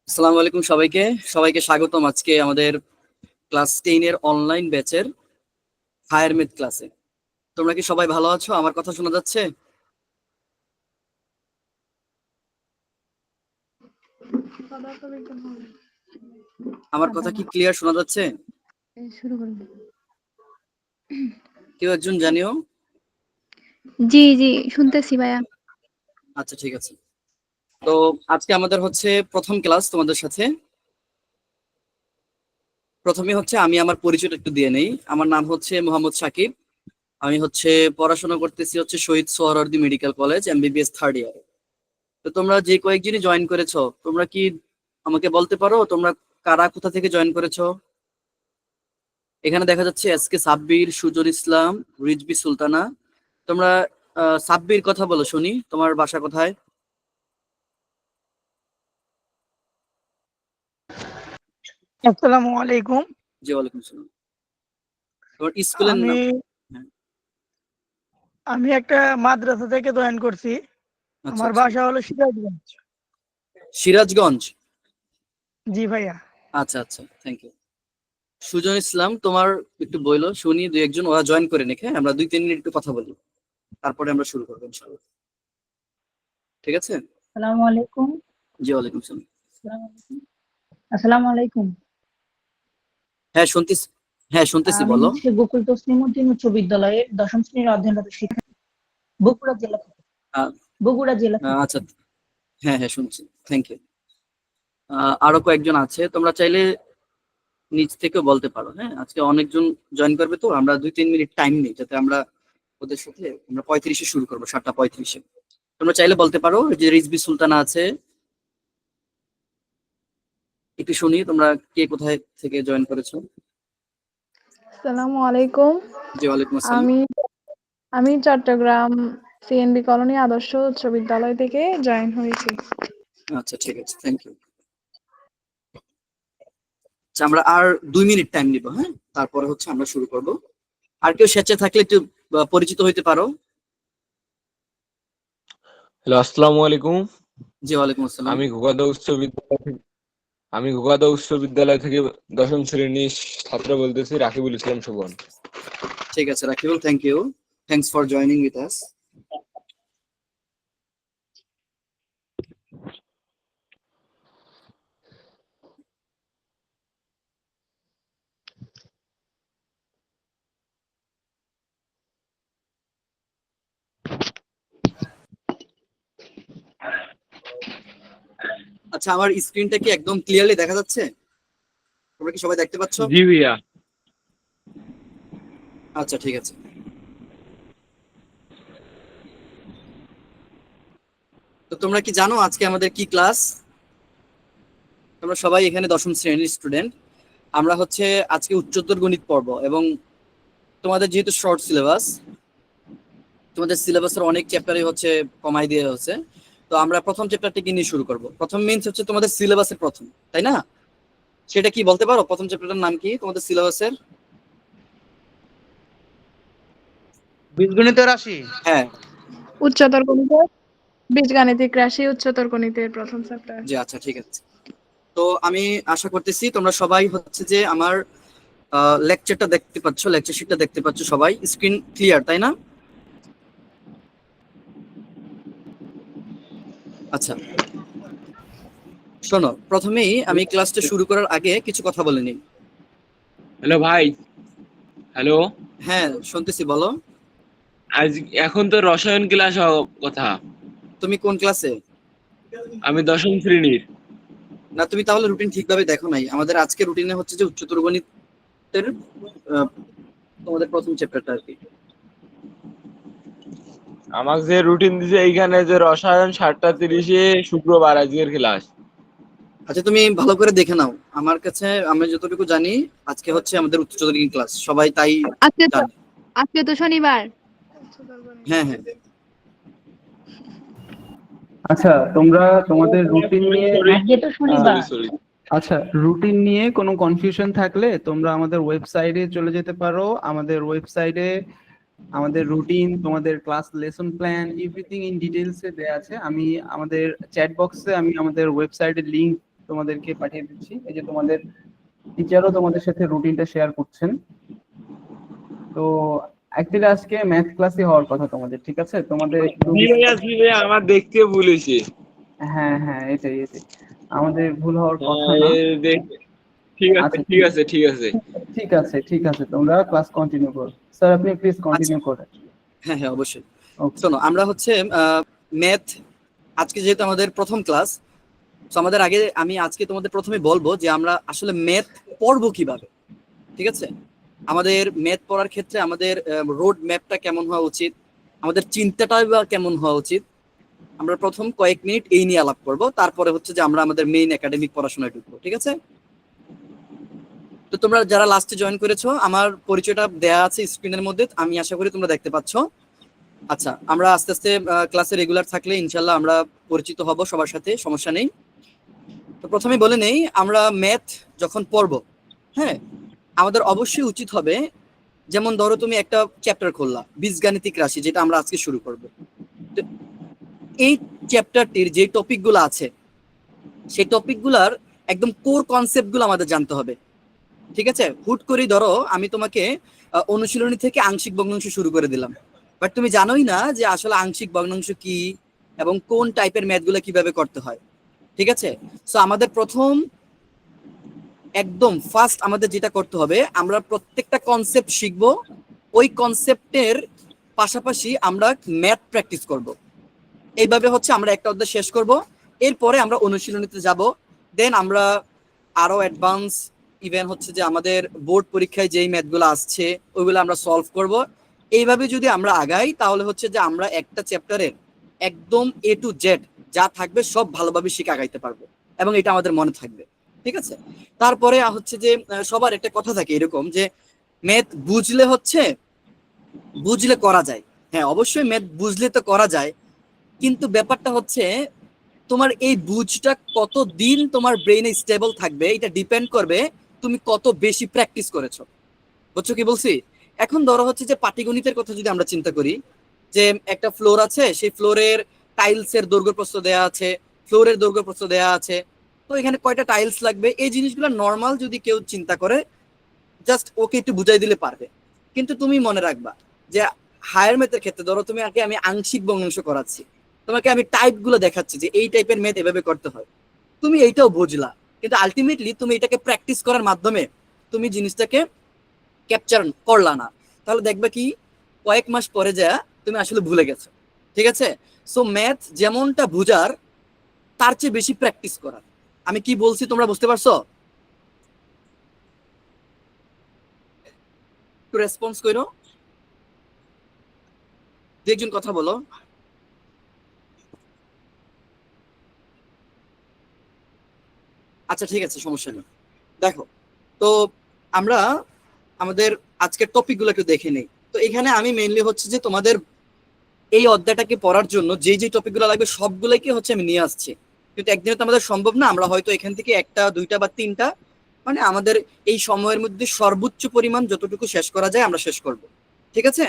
আসসালামু আলাইকুম সবাইকে সবাইকে স্বাগতম আজকে আমাদের ক্লাস 10 এর অনলাইন ব্যাচের হায়ার ম্যাথ ক্লাসে। তোমরা কি সবাই ভালো আছো? আমার কথা শোনা যাচ্ছে? আমার কথা কি ক্লিয়ার শোনা যাচ্ছে? শুরু করুন। কেউ একজন জানিও। জি জি শুনতেছি ভাইয়া। আচ্ছা, ঠিক আছে। তো আজকে আমাদের হচ্ছে প্রথম ক্লাস তোমাদের সাথে। প্রথমে হচ্ছে আমি আমার পরিচয়টা একটু দিয়ে নেই। আমার নাম হচ্ছে মোহাম্মদ সাকিব। আমি হচ্ছে পড়াশোনা করতেছি হচ্ছে Shaheed Suhrawardy medical college MBBS third year. তো তোমরা যে কয়েকজনই জয়েন করেছো, তোমরা কি আমাকে বলতে পারো তোমরা কারা কোথা থেকে জয়েন করেছো? এখানে দেখা যাচ্ছে এসকে সাব্বির, সুজন ইসলাম, রিজবি সুলতানা। তোমরা সাব্বির কথা বলো শুনি, তোমার বাসা কোথায়? আসসালামু আলাইকুম। জি, ওয়ালাইকুম সালাম। তোমার স্কুলের আমি নাম? হ্যাঁ। আমি একটা মাদ্রাসা থেকে জয়েন করছি। আচ্ছা আমার আচ্ছা। বাসা হলো সিরাজগঞ্জ। সিরাজগঞ্জ। জি ভাইয়া। আচ্ছা আচ্ছা, থ্যাংক ইউ। সুজন ইসলাম, তোমার একটু বইলো শুনি, দুই একজন ওরা জয়েন করে নিক। হ্যাঁ, আমরা 2-3 মিনিট একটু কথা বলি, তারপরে আমরা শুরু করবো ইনশাআল্লাহ। ঠিক আছে? আসসালামু আলাইকুম। জি, ওয়ালাইকুম সালাম। আসসালামু আলাইকুম। হ্যাঁ শুনতেছি। হ্যাঁ শুনতেছি, আমি বলো। হচ্ছে গোকুল তসলিমউদ্দিন উচ্চ বিদ্যালয়ের দশম শ্রেণীর অধ্যয়নরত শিক্ষার্থী, বগুড়া জেলা থেকে। আহ, বগুড়া জেলা থেকে। আচ্ছা। হ্যাঁ হ্যাঁ, শুনছি। Thank you. আরো কয়েকজন আছে, তোমরা চাইলে নিজ থেকে বলতে পারো। হ্যাঁ, আজকে অনেকজন জয়েন করবে, তো আমরা 2-3 মিনিট টাইম নিই যাতে আমরা ওদের সাথে, আমরা 35-এ শুরু করবো, 7:35-এ। তোমরা চাইলে বলতে পারো যে রিজবি সুলতানা আছে। একটু শুনি তোমরা কে কোথায় থেকে জয়েন করেছো। আসসালামু আলাইকুম। জি, ওয়ালাইকুম আসসালাম। আমি আমি চট্টগ্রাম সিএনবি কলোনি আদর্শ উচ্চ বিদ্যালয় থেকে জয়েন হয়েছি। আচ্ছা, ঠিক আছে, থ্যাংক ইউ। আচ্ছা, আমরা আর 2 মিনিট টাইম নিব। হ্যাঁ, তারপরে হচ্ছে আমরা শুরু করব। আর কেউ স্বেচ্ছায় থাকলে একটু পরিচিত হইতে পারো। হ্যালো, আসসালামু আলাইকুম। জি, ওয়ালাইকুম আসসালাম। আমি গোগাদা উচ্চ বিদ্যালয় থেকে দশম শ্রেণীর ছাত্র বলতেছি, রাকিবুল ইসলাম শোভন। ঠিক আছে Rakibul, thank you. Thanks for joining with us. আচ্ছা, আমার স্ক্রিনটা কি একদম ক্লিয়ারলি দেখা যাচ্ছে? তোমরা কি সবাই দেখতে পাচ্ছ? জি ভাইয়া। আচ্ছা, ঠিক আছে। তো তোমরা কি জানো আজকে আমাদের কি ক্লাস? তোমরা সবাই এখানে দশম শ্রেণীর স্টুডেন্ট। আমরা হচ্ছে আজকে উচ্চতর গণিত পর্ব, এবং তোমাদের যেহেতু শর্ট সিলেবাস, তোমাদের সিলেবাসের অনেক চ্যাপ্টারই হচ্ছে কমাই দিয়ে হচ্ছে। তো আমরা প্রথম চ্যাপ্টারটিকে নিয়ে শুরু করব। প্রথম মিনস হচ্ছে তোমাদের সিলেবাসের প্রথম, তাই না? সেটা কি বলতে পারো? প্রথম চ্যাপ্টারটার নাম কি তোমাদের সিলেবাসের? বীজগণিত রাশি। হ্যাঁ। উচ্চতর গণিতের বীজগাণিতিক রাশি, উচ্চতর গণিতের প্রথম চ্যাপ্টার। জি, আচ্ছা, ঠিক আছে। তো আমি আশা করতেছি তোমরা সবাই হচ্ছে যে আমার লেকচারটা দেখতে পাচ্ছ, লেকচার শিটটা দেখতে পাচ্ছ, সবাই স্ক্রিন ক্লিয়ার, তাই না? আচ্ছা, শোনো, প্রথমেই আমি ক্লাসটা শুরু করার আগে কিছু কথা বলে নিই। হ্যালো ভাই। হ্যালো। হ্যাঁ শুনতেছি, বলো। আজ এখন তো রসায়ন ক্লাস হওয়ার কথা। তুমি কোন ক্লাসে? আমি দশম শ্রেণীর। না, তুমি তাহলে রুটিন ঠিকভাবে দেখো নাই। আমাদের আজকে রুটিনে হচ্ছে যে উচ্চতর গণিতের আহ, তোমাদের প্রথম চ্যাপ্টারটা আর কি। আমাকে যে রুটিন দিছে এইখানে যে রসায়ন 7:30-এ শুক্রবার আজকের ক্লাস। আচ্ছা, তুমি ভালো করে দেখে নাও। আমার কাছে আমি যতটুকু জানি আজকে হচ্ছে আমাদের উচ্চতর গণিত ক্লাস, সবাই তাই জানে। আজকে তো শনিবার। হ্যাঁ হ্যাঁ। আচ্ছা, তোমরা তোমাদের রুটিন নিয়ে আজকে তো শনিবার। সরি। আচ্ছা, রুটিন নিয়ে কোনো কনফিউশন থাকলে তোমরা আমাদের ওয়েবসাইটে চলে যেতে পারো। আমাদের ওয়েবসাইটে আমাদের রুটিন, তোমাদের class lesson plan, everything in ডিটেইলসে দেয়া আছে। আমি আমাদের চ্যাট বক্সে আমি আমাদের ওয়েবসাইটের লিংক তোমাদেরকে পাঠিয়ে দিচ্ছি। এই যে তোমাদের টিচারও তোমাদের সাথে রুটিনটা শেয়ার করছেন। তো অ্যাকচুয়ালি আজকে ম্যাথ ক্লাসই হওয়ার কথা তোমাদের, ঠিক আছে? তোমাদের একটু আমার দেখতে ভুলেছে। হ্যাঁ হ্যাঁ, এটাই এটাই আমাদের ভুল হওয়ার কথা না। ঠিক আছে আচ্ছা ঠিক আছে ঠিক আছে ঠিক আছে ঠিক আছে, তোমরা ক্লাস কন্টিনিউ করো। স্যার আপনি প্লিজ কন্টিনিউ করেন। হ্যাঁ হ্যাঁ অবশ্যই। ওকে। শোনো, আমরা হচ্ছে ম্যাথ, আজকে যেহেতু আমাদের প্রথম ক্লাস, তো আমাদের আগে আমি আজকে তোমাদের প্রথমে বলবো যে আমরা আসলে ম্যাথ পড়বো কিভাবে, ঠিক আছে? আমাদের ম্যাথ পড়ার ক্ষেত্রে আমাদের রোড ম্যাপটা কেমন হওয়া উচিত, আমাদের চিন্তাটা বা কেমন হওয়া উচিত, আমরা প্রথম কয়েক মিনিট এই নিয়ে আলাপ করব, তারপরে হচ্ছে যে আমরা আমাদের মেইন একাডেমিক পড়াশোনায় ঢুকবো, ঠিক আছে? তো তোমরা যারা লাস্টে জয়েন করেছো, আমার পরিচয়টা দেয়া আছে স্ক্রিনের মধ্যে, আমি আশা করি তোমরা দেখতে পাচ্ছ। আচ্ছা, আমরা আস্তে আস্তে ক্লাসে রেগুলার থাকলে ইনশাল্লাহ আমরা পরিচিত হব সবার সাথে, সমস্যা নেই। তো প্রথমে বলে নেই, আমরা ম্যাথ যখন পড়বো, হ্যাঁ, আমাদের অবশ্যই উচিত হবে, যেমন ধরো তুমি একটা চ্যাপ্টার খুললা, বীজগাণিতিক রাশি, যেটা আমরা আজকে শুরু করব। তো এই চ্যাপ্টারটির যে টপিকগুলো আছে, সেই টপিকগুলার একদম কোর কনসেপ্টগুলো আমাদের জানতে হবে, ঠিক আছে? হুট করে ধরো আমি তোমাকে অনুশীলনী থেকে আংশিক ভগ্নাংশ শুরু করে দিলাম, বাট তুমি জানোই না যে আসলে আংশিক ভগ্নাংশ কি এবং কোন টাইপের ম্যাথগুলো কিভাবে করতে হয়, ঠিক আছে? সো আমাদের প্রথম একদম ফার্স্ট আমাদের যেটা করতে হবে, আমরা প্রত্যেকটা কনসেপ্ট শিখবো, ওই কনসেপ্টের পাশাপাশি আমরা ম্যাথ প্র্যাকটিস করব। এইভাবে হচ্ছে আমরা একটা অধ্যায় শেষ করব, এরপরে আমরা অনুশীলনীতে যাব, দেন আমরা আরো অ্যাডভান্স ইভেন হচ্ছে যে আমাদের বোর্ড পরীক্ষায় যেই ম্যাথগুলো আসছে ওইগুলো আমরা সলভ করব। এইভাবে যদি আমরা আগাই তাহলে হচ্ছে যে আমরা একটা চ্যাপ্টারের একদম A to Z যা থাকবে সব ভালোভাবে শিখে আগাইতে পারবো এবং এটা আমাদের মনে থাকবে, ঠিক আছে? তারপরে হচ্ছে যে সবার একটা কথা থাকে এরকম যে ম্যাথ বুঝলে হচ্ছে, বুঝলে করা যায়। হ্যাঁ অবশ্যই ম্যাথ বুঝলে তো করা যায়, কিন্তু ব্যাপারটা হচ্ছে তোমার এই বুঝটা কতদিন তোমার ব্রেইনে স্টেবল থাকবে এটা ডিপেন্ড করবে তুমি কত বেশি প্র্যাকটিস করেছো। বুঝছো কি বলছি? এখন ধরো হচ্ছে যে পাটিগণিতের কথা যদি আমরা চিন্তা করি, যে একটা ফ্লোর আছে, সেই ফ্লোরের টাইলসের দৈর্ঘ্য প্রস্থ দেয়া আছে, ফ্লোরের দৈর্ঘ্য প্রস্থ দেয়া আছে, তো এখানে কয়টা টাইলস লাগবে, এই জিনিসগুলো নর্মাল যদি কেউ চিন্তা করে জাস্ট ওকে একটু বুঝাই দিলে পারবে। কিন্তু তুমি মনে রাখবা যে হায়ার ম্যাথের ক্ষেত্রে ধরো তুমি আগে আমি আংশিক ভগ্নাংশ করাচ্ছি, তোমাকে আমি টাইপ গুলো দেখাচ্ছি যে এই টাইপের ম্যাথ এভাবে করতে হয়, তুমি এইটাও বুঝলা, কিন্তু আলটিমেটলি তুমি এটাকে প্র্যাকটিস করার মাধ্যমে তুমি জিনিসটাকে ক্যাপচার করলা না, তাহলে দেখবে কি কয়েক মাস পরে যা তুমি আসলে ভুলে গেছো, ঠিক আছে? সো ম্যাথ যেমনটা বুঝার তার চেয়ে বেশি প্র্যাকটিস করার। আমি কি বলছি তোমরা বুঝতে পারছো? একটু রেসপন্স করো, দু একজন কথা বলো। আচ্ছা ঠিক আছে, সমস্যা নেই। দেখো, তো আমরা আমাদের আজকের টপিকগুলো একটু দেখে নেই। তো এখানে আমি মেইনলি হচ্ছে যে তোমাদের এই অধ্যায়টাকে পড়ার জন্য যে যে টপিকগুলো লাগবে সবগুলোকে হচ্ছে আমি নিয়ে আসছি, কিন্তু একদিনে তো আমাদের সম্ভব না, আমরা হয়তো এখান থেকে একটা দুইটা বা তিনটা, মানে আমাদের এই সময়ের মধ্যে সর্বোচ্চ পরিমাণ যতটুকু শেষ করা যায় আমরা শেষ করব, ঠিক আছে?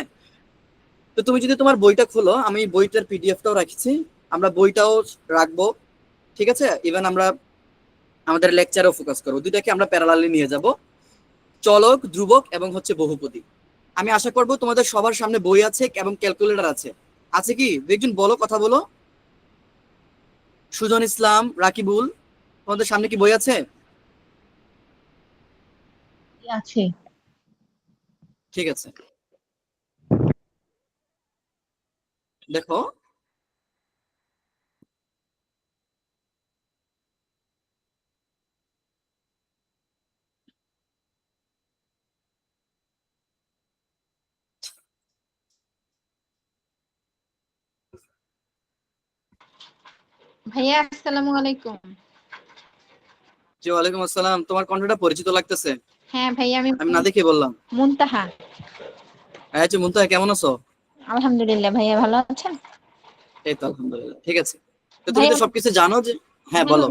তো তুমি যদি তোমার বইটা খোলো, আমি বইটার পিডিএফটাও রাখছি, আমরা বইটাও রাখবো, ঠিক আছে? ইভেন আমরা আমাদের লেকচারেও ফোকাস করবো, দুইটাকে আমরা প্যারালালি নিয়ে যাব, চলক, ধ্রুবক এবং হচ্ছে বহুপদী। আমি আশা করব তোমাদের সবার সামনে বই আছে এবং ক্যালকুলেটর আছে, আছে কি? একজন বলো, কথা বলো। সুজন ইসলাম, রাকিবুল, তোমাদের সামনে কি বই আছে? আছে। ঠিক আছে, দেখো ভাইয়া আসসালামু আলাইকুম। জি ওয়ালাইকুম আসসালাম। তোমার কণ্ঠটা পরিচিত লাগতেছে, হ্যাঁ ভাইয়া, আমি আমি না দেখে বললাম। মুনতাহা। আচ্ছা মুনতাহা, কেমন আছো? আলহামদুলিল্লাহ, ভাইয়া ভালো আছেন? এই তো আলহামদুলিল্লাহ, ঠিক আছে। তো তুমি ভাইয়া তো সবকিছু জানো যে, হ্যাঁ বলো।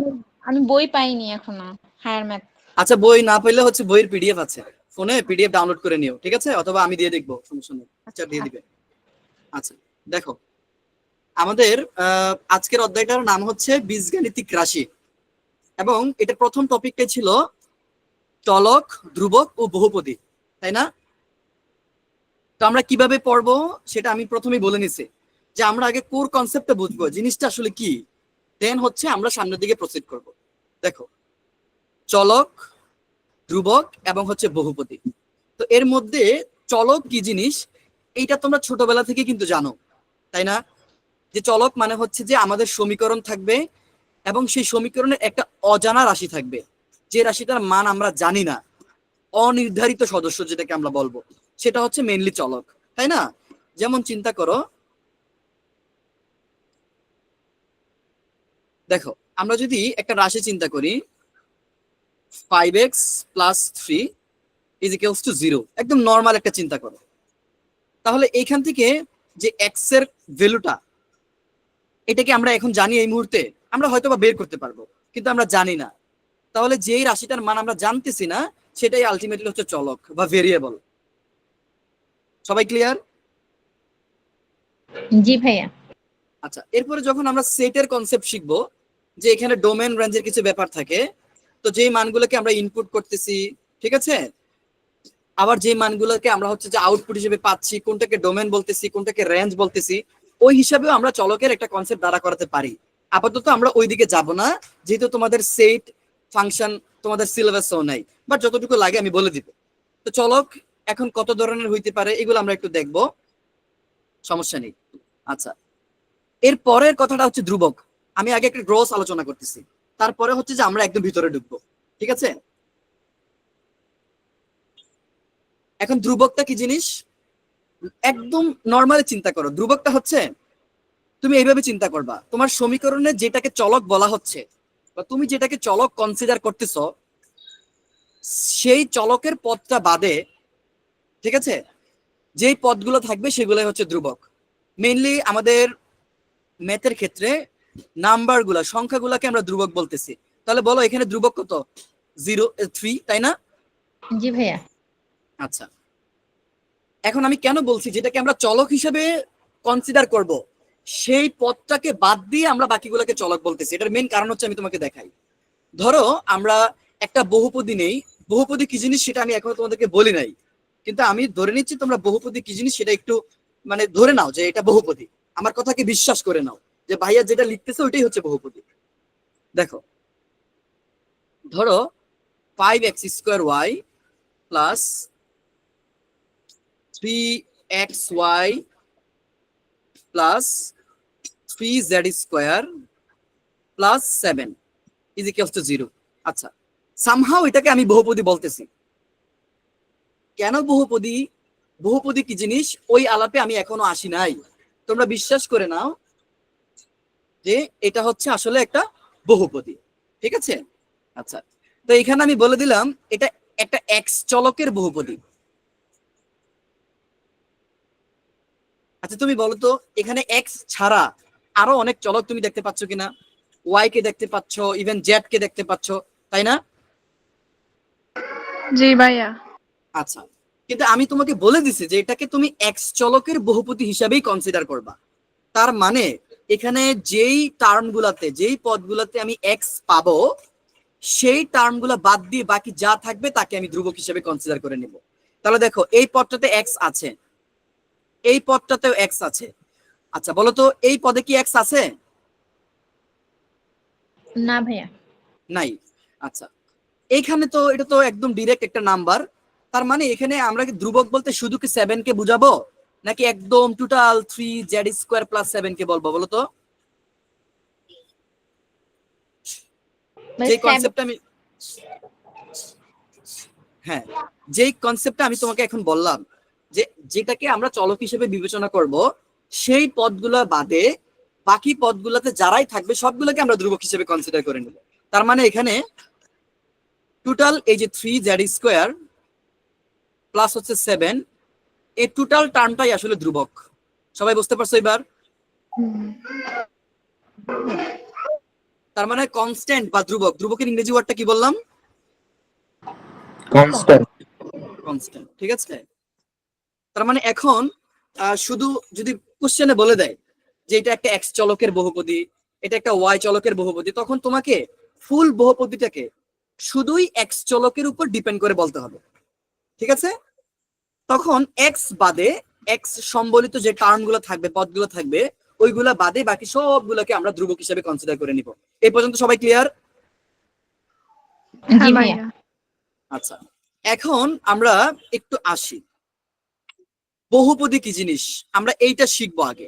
আমি বই পাইনি এখনো, হায়ার ম্যাথ। আচ্ছা বই না পেলে হচ্ছে বইয়ের পিডিএফ আছে, ফোনে পিডিএফ ডাউনলোড করে নিও, ঠিক আছে? অথবা আমি দিয়ে দেখবো, সমস্যা নেই, আচ্ছা দিয়ে দিবে। আচ্ছা দেখো, আমাদের আজকের অধ্যায়টার নাম হচ্ছে বীজগাণিতিক রাশি। এবং এটা প্রথম টপিকটা ছিল চলক, ধ্রুবক ও বহুপদী, তাই না? তো আমরা কিভাবে পড়বো সেটা আমি প্রথমেই বলে নিছি, যে আমরা আগে কোর কনসেপ্টটা বুঝবো, জিনিসটা আসলে কি, দেন হচ্ছে আমরা সামনের দিকে প্রসিড করব। দেখো, চলক, ধ্রুবক এবং হচ্ছে বহুপদী। তো এর মধ্যে চলক কি জিনিস এইটা তোমরা ছোটবেলা থেকে কিন্তু জানো, তাই না? যে চলক মানে হচ্ছে যে আমাদের সমীকরণ থাকবে এবং সেই সমীকরণের একটা অজানা রাশি থাকবে, যে রাশিটার মান আমরা জানি না, অনির্ধারিত সদস্য যেটাকে আমরা বলবো, সেটা হচ্ছে মেইনলি চলক, তাই না? যেমন চিন্তা করো, দেখো আমরা যদি একটা রাশি চিন্তা করি 5x + 3 = 0, একদম নর্মাল একটা চিন্তা করো, তাহলে এইখান থেকে যে x এর ভ্যালুটা, এটাকে আমরা এখন জানি এই মুহূর্তে, আমরা হয়তো বা বের করতে পারবো, কিন্তু আমরা জানি না। তাহলে যেই রাশিটার মান আমরা জানতেছি না, সেটাই আলটিমেটলি হচ্ছে চলক বা ভেরিয়েবল। সবাই ক্লিয়ার? জি ভাইয়া। আচ্ছা, এরপরে যখন আমরা সেটের কনসেপ্ট শিখবো, যে এখানে ডোমেন রেঞ্জের কিছু ব্যাপার থাকে, তো যেই মানগুলোকে আমরা ইনপুট করতেছি, ঠিক আছে, আবার যে মানগুলোকে আমরা হচ্ছে যে আউটপুট হিসেবে পাচ্ছি, কোনটাকে ডোমেন বলতেছি, কোনটাকে রেঞ্জ বলতেছি, ওই হিসাবেও আমরা চলকের একটা কনসেপ্ট দ্বারা করাতে পারি। আপাতত আমরা ওইদিকে যাব না, যেহেতু তোমাদের সেট ফাংশন তোমাদের সিলেবাসও নাই, বাট যতটুকু লাগে আমি বলে দিব। তো চলক এখন কত ধরনের হইতে পারে এগুলো আমরা একটু দেখব, সমস্যা নেই। আচ্ছা, এর পরের কথাটা হচ্ছে ধ্রুবক। আমি আগে একটা গ্রস আলোচনা করতেছি, তারপরে হচ্ছে যে আমরা একদম ভিতরে ঢুকবো, ঠিক আছে? এখন ধ্রুবকটা কি জিনিস একদম নর্মালি চিন্তা করো। ধ্রুবকটা হচ্ছে, তুমি এইভাবে চিন্তা করবা, তোমার সমীকরণে যেটাকে চলক বলা হচ্ছে বা তুমি যেটাকে চলক কনসিডার করতেছো, সেই চলকের পদটা বাদে, ঠিক আছে, যেই পদগুলো থাকবে সেগুলোই হচ্ছে ধ্রুবক। মেইনলি আমাদের ম্যাথের ক্ষেত্রে নাম্বারগুলা, সংখ্যাগুলাকে আমরা ধ্রুবক বলতেছি। তাহলে বলো এখানে ধ্রুবক কত? 0, 3, তাই না? জি ভাইয়া। আচ্ছা, এখন আমি কেন বলছি যেটাকে আমরা চলক হিসেবে কনসিডার করব, সেই পদটাকে বাদ দিয়ে আমরা বাকিগুলোকে চলক বলতেছি। এটার মেইন কারণ হচ্ছে, আমি তোমাকে দেখাই। ধরো আমরা একটা বহুপদী নেই, বহুপদী কি জিনিস সেটা আমি এখনো তোমাদেরকে বলি নাই, কিন্তু আমি ধরে নিচ্ছি তোমরা বহুপদী কি জিনিস সেটা একটু মানে ধরে নাও, যে এটা বহুপদী। আমার কথাকে বিশ্বাস করে নাও যে ভাইয়া যেটা লিখতেছে ওইটাই হচ্ছে বহুপদী। দেখো, ধরো 5x² plus 3xy plus 3z² plus 7 = 0। আচ্ছা, সামহাও এটাকে আমি বহুপদী বলতেছি। কেন বহুপদী? বহুপদী কি জিনিস ওই আলাপে আমি এখনো আসি নাই। তোমরা বিশ্বাস করে নাও যে এটা হচ্ছে আসলে একটা বহুপদী, ঠিক আছে? আচ্ছা, তো এখানে আমি বলে দিলাম এটা একটা এক্স চলকের বহুপদী। আচ্ছা, তুমি বলো তো এখানে এক্স ছাড়া আরো অনেক চলক তুমি দেখতে পাচ্ছ কিনা? ওয়াই কে দেখতে পাচ্ছ, ইভেন জেড কে দেখতে পাচ্ছ, তাই না? জি ভাইয়া। আচ্ছা, কিন্তু আমি তোমাকে বলে দিছি যে এটাকে তুমি এক্স চলকের বহুপদী হিসাবেই কনসিডার করবা। তার মানে এখানে যেই টার্মগুলাতে, যেই পদগুলাতে আমি এক্স পাবো, সেই টার্মগুলা বাদ দিয়ে বাকি যা থাকবে তাকে আমি ধ্রুবক হিসেবে কনসিডার করে নেব। তাহলে দেখো, এই পদটাতে এক্স আছে, এই পদটাতেও এক্স আছে। আচ্ছা বলো তো, এই পদে কি এক্স আছে? না ভাইয়া। নাই। আচ্ছা, এইখানে তো এটা তো একদম ডিরেক্ট একটা নাম্বার। তার মানে এখানে আমরা কি ধ্রুবক বলতে শুধু কি 7 কে বুঝাবো, নাকি একদম টোটাল 3z² প্লাস 7 কে বলবো? বলো তো। যে কনসেপ্টটা আমি, হ্যাঁ, যেই কনসেপ্টটা আমি তোমাকে এখন বললাম, যে যেটাকে আমরা চলক হিসেবে বিবেচনা করব, সেই পদগুলা বাদে বাকি পদগুলোতে যারাই থাকবে সবগুলোকে আমরা ধ্রুবক হিসেবে কনসিডার করে নেব। তার মানে এখানে টোটাল এই যে 3z² প্লাস হচ্ছে 7, এই টোটাল টার্মটাই আসলে ধ্রুবক। সবাই বুঝতে পারছো এবার? তার মানে কনস্ট্যান্ট বা ধ্রুবক, ধ্রুবকের ইংরেজি ওয়ার্ডটা কি বললাম? কনস্ট্যান্ট। কনস্ট্যান্ট, ঠিক আছে? তার মানে এখন শুধু যদি কোশ্চেনে বলে দেয় যে এটা একটা এক্স চলকের বহুপদী, এটা একটা ওয়াই চলকের বহুপদী, তখন তোমাকে ফুল বহুপদীটাকে শুধুই এক্স চলকের উপর ডিপেন্ড করে বলতে হবে, ঠিক আছে? তখন এক্স বাদে এক্স সম্বলিত যে টার্মগুলো থাকবে, পদগুলো থাকবে, ওইগুলা বাদে বাকি সবগুলোকে আমরা ধ্রুবক হিসেবে কনসিডার করে নিব। এই পর্যন্ত সবাই ক্লিয়ার? জি হ্যাঁ ভাইয়া। ভাইয়া। আচ্ছা, এখন আমরা একটু আসি বহুপদী কি জিনিস, আমরা এইটা শিখবো আগে।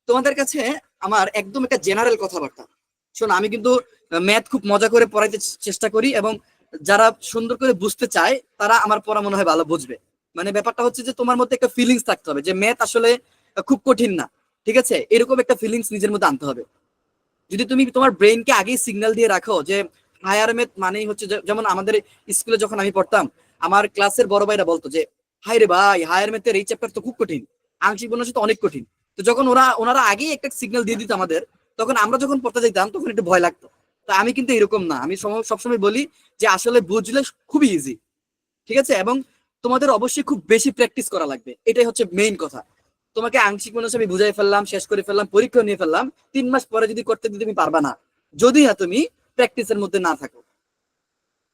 তোমাদের কাছে আমার একদম একটা জেনারেল কথাবার্তা শোনো, আমি কিন্তু ম্যাথ খুব মজা করে পড়াইতে চেষ্টা করি, এবং যারা সুন্দর করে বুঝতে চায় তারা আমার পড়া মনে হয় ভালো বুঝবে। মানে ব্যাপারটা হচ্ছে যে তোমার মধ্যে একটা ফিলিংস থাকতে হবে যে ম্যাথ আসলে খুব কঠিন না, ঠিক আছে? এরকম একটা ফিলিংস নিজের মধ্যে আনতে হবে। যদি তুমি তোমার ব্রেনকে আগেই সিগন্যাল দিয়ে রাখো যে হায়ার ম্যাথ মানেই হচ্ছে যেমন আমাদের স্কুলে যখন আমি পড়তাম, আমার ক্লাসের বড় ভাইরা বলতো যে হাই রে ভাই, হায়ার ম্যাথের এই চ্যাপ্টার তো খুব কঠিন, আংশিক বোনাস তো অনেক কঠিন। তো যখন ওনারা আগেই একটা সিগন্যাল দিয়ে দিত আমাদের, তখন আমরা যখন পড়তে যেতাম তখন একটু ভয় লাগতো। তো আমি কিন্তু এরকম না, আমি সবসময় বলি যে আসলে বুঝলে খুবই ইজি, ঠিক আছে? এবং তোমাদের অবশ্যই খুব বেশি প্র্যাকটিস করা লাগবে, এটাই হচ্ছে মেইন কথা। তোমাকে আংশিক বোনাস আমি বুঝাই ফেললাম, শেষ করে ফেললাম, পরীক্ষা নিয়ে ফেললাম, 3 মাস পরে যদি করতে দিতে তুমি পারবা না, যদি না তুমি প্র্যাকটিসের মধ্যে না থাকো,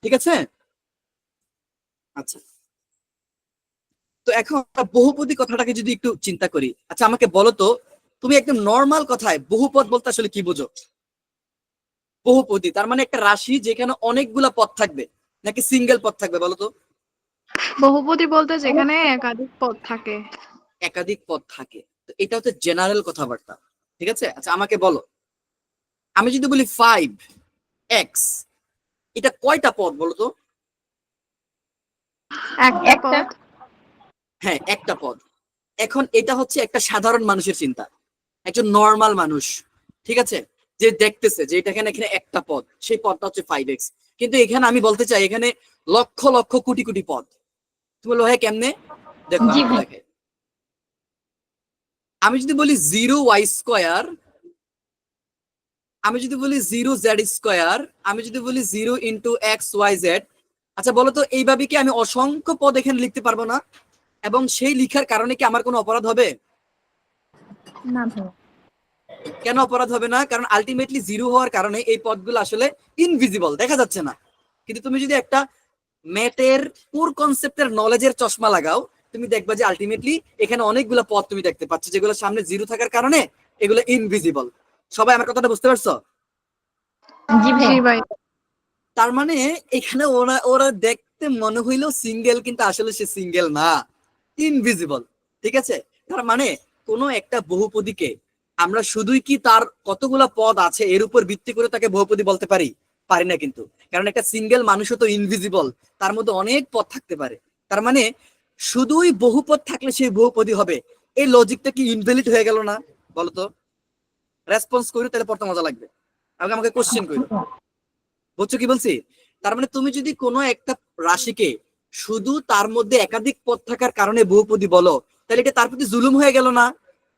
ঠিক আছে? আচ্ছা, তো এখন বহুপদী কথাটাকে যদি একটু চিন্তা করি, আচ্ছা আমাকে বলো তো, তুমি একদম নর্মাল কথায় বহুপদ বলতে আসলে কি বুঝো? বহুপদী তার মানে একটা রাশি যেখানে অনেকগুলা পদ থাকবে, নাকি সিঙ্গেল পদ থাকবে বলো তো? বহুপদী বলতে যেখানে একাধিক পদ থাকে। একাধিক পদ থাকে। তো এটা হচ্ছে জেনারেল কথাবার্তা, ঠিক আছে? আচ্ছা আমাকে বলো, আমি যদি বলি 5x, এটা কয়টা পদ বলো তো? একটা একটা। পদ। হ্যাঁ, একটা পদ। এখন এটা হচ্ছে একটা সাধারণ মানুষের চিন্তা, একজন নর্মাল মানুষ, ঠিক আছে, যে দেখতেছে যে এটা এখানে একটা পদ, সেই পদটা হচ্ছে 5x। কিন্তু এখানে আমি বলতে চাই এখানে লক্ষ লক্ষ কোটি কোটি পদ। তুমি বলো হ্যাঁ কেমনে? দেখো জি আমি ভাই। দেখাই। আমি যদি বলি 0y², আমি যদি বলি 0z², আমি যদি বলি 0 × xyz, আচ্ছা বলো তো এইভাবে কি আমি অসংখ্য পদ এখানে লিখতে পারবো না? এবং সেই লিখার কারণে কি আমার কোনো অপরাধ হবে? না ভাইয়া। কেন অপরাধ হবে না? কারণ আলটিমেটলি 0 হওয়ার কারণে এই পদগুলো আসলে ইনভিজিবল, দেখা যাচ্ছে না। কিন্তু তুমি যদি একটা ম্যাথের পুর কনসেপ্টের নলেজের চশমা লাগাও, তুমি দেখবা যে আলটিমেটলি এখানে অনেকগুলো পদ তুমি দেখতে পাচ্ছ যেগুলো সামনে 0 থাকার কারণে এগুলো ইনভিজিবল। সবাই আমার কথাটা বুঝতে পারছো? জি জি ভাইয়া। ভাই। তার মানে এখানে ওরা ওরা দেখতে মনে হইলো সিঙ্গেল, কিন্তু আসলে সে সিঙ্গেল না, ইনভিজিবল, ঠিক আছে? তার মানে কোনো একটা বহুপদীকে আমরা শুধুই কি তার কতগুলা পদ আছে এর উপর ভিত্তি করে তাকে বহুপদী বলতে পারি? পারি না কিন্তু, কারণ একটা সিঙ্গেল মানুষও তো ইনভিজিবল, তার মধ্যে অনেক পদ থাকতে পারে। তার মানে শুধুই বহুপদ থাকলে সেই বহুপদী হবে, এই লজিকটা কি ইনভ্যালিড হয়ে গেল না? বলতো, রেসপন্স করো তাহলে পড়তে মজা লাগবে। আমাকে কোশ্চেন করো, বুঝছো কি বলছি? তার মানে তুমি যদি কোনো একটা রাশিকে শুধু তার মধ্যে একাধিক পদ থাকার কারণে বহুপদী বলো, তাহলে এটা তার প্রতি জুলুম হয়ে গেল না?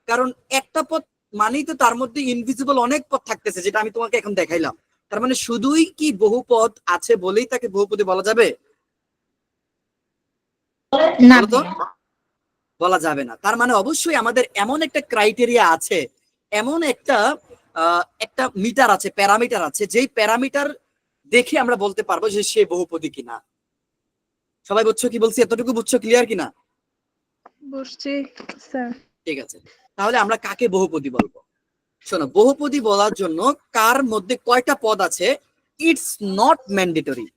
কারণ একটা পদ মানেই তো তার মধ্যে ইনভিজিবল অনেক পদ থাকতেছে, যেটা আমি তোমাকে এখন দেখাইলাম। তার মানে শুধুই কি বহুপদ আছে বলেই তাকে বহুপদী বলা যাবে? না বলো তো, ভাইয়া। বলা যাবে না। তার মানে অবশ্যই আমাদের এমন একটা ক্রাইটেরিয়া আছে, এমন একটা একটা মিটার আছে, প্যারামিটার আছে, যেই প্যারামিটার দেখে আমরা বলতে পারবো যে সে বহুপদী কিনা। সবাই বুঝছো কি বলছি? এতটুকু বুঝছো? ক্লিয়ার কিনা? বুঝছি স্যার। ঠিক আছে, তাহলে আমরা কাকে বহুপদী বলবো? শোনো, বহুপদী বলার জন্য কার মধ্যে কয়টা পদ আছে ইটস নট ম্যান্ডেটরি।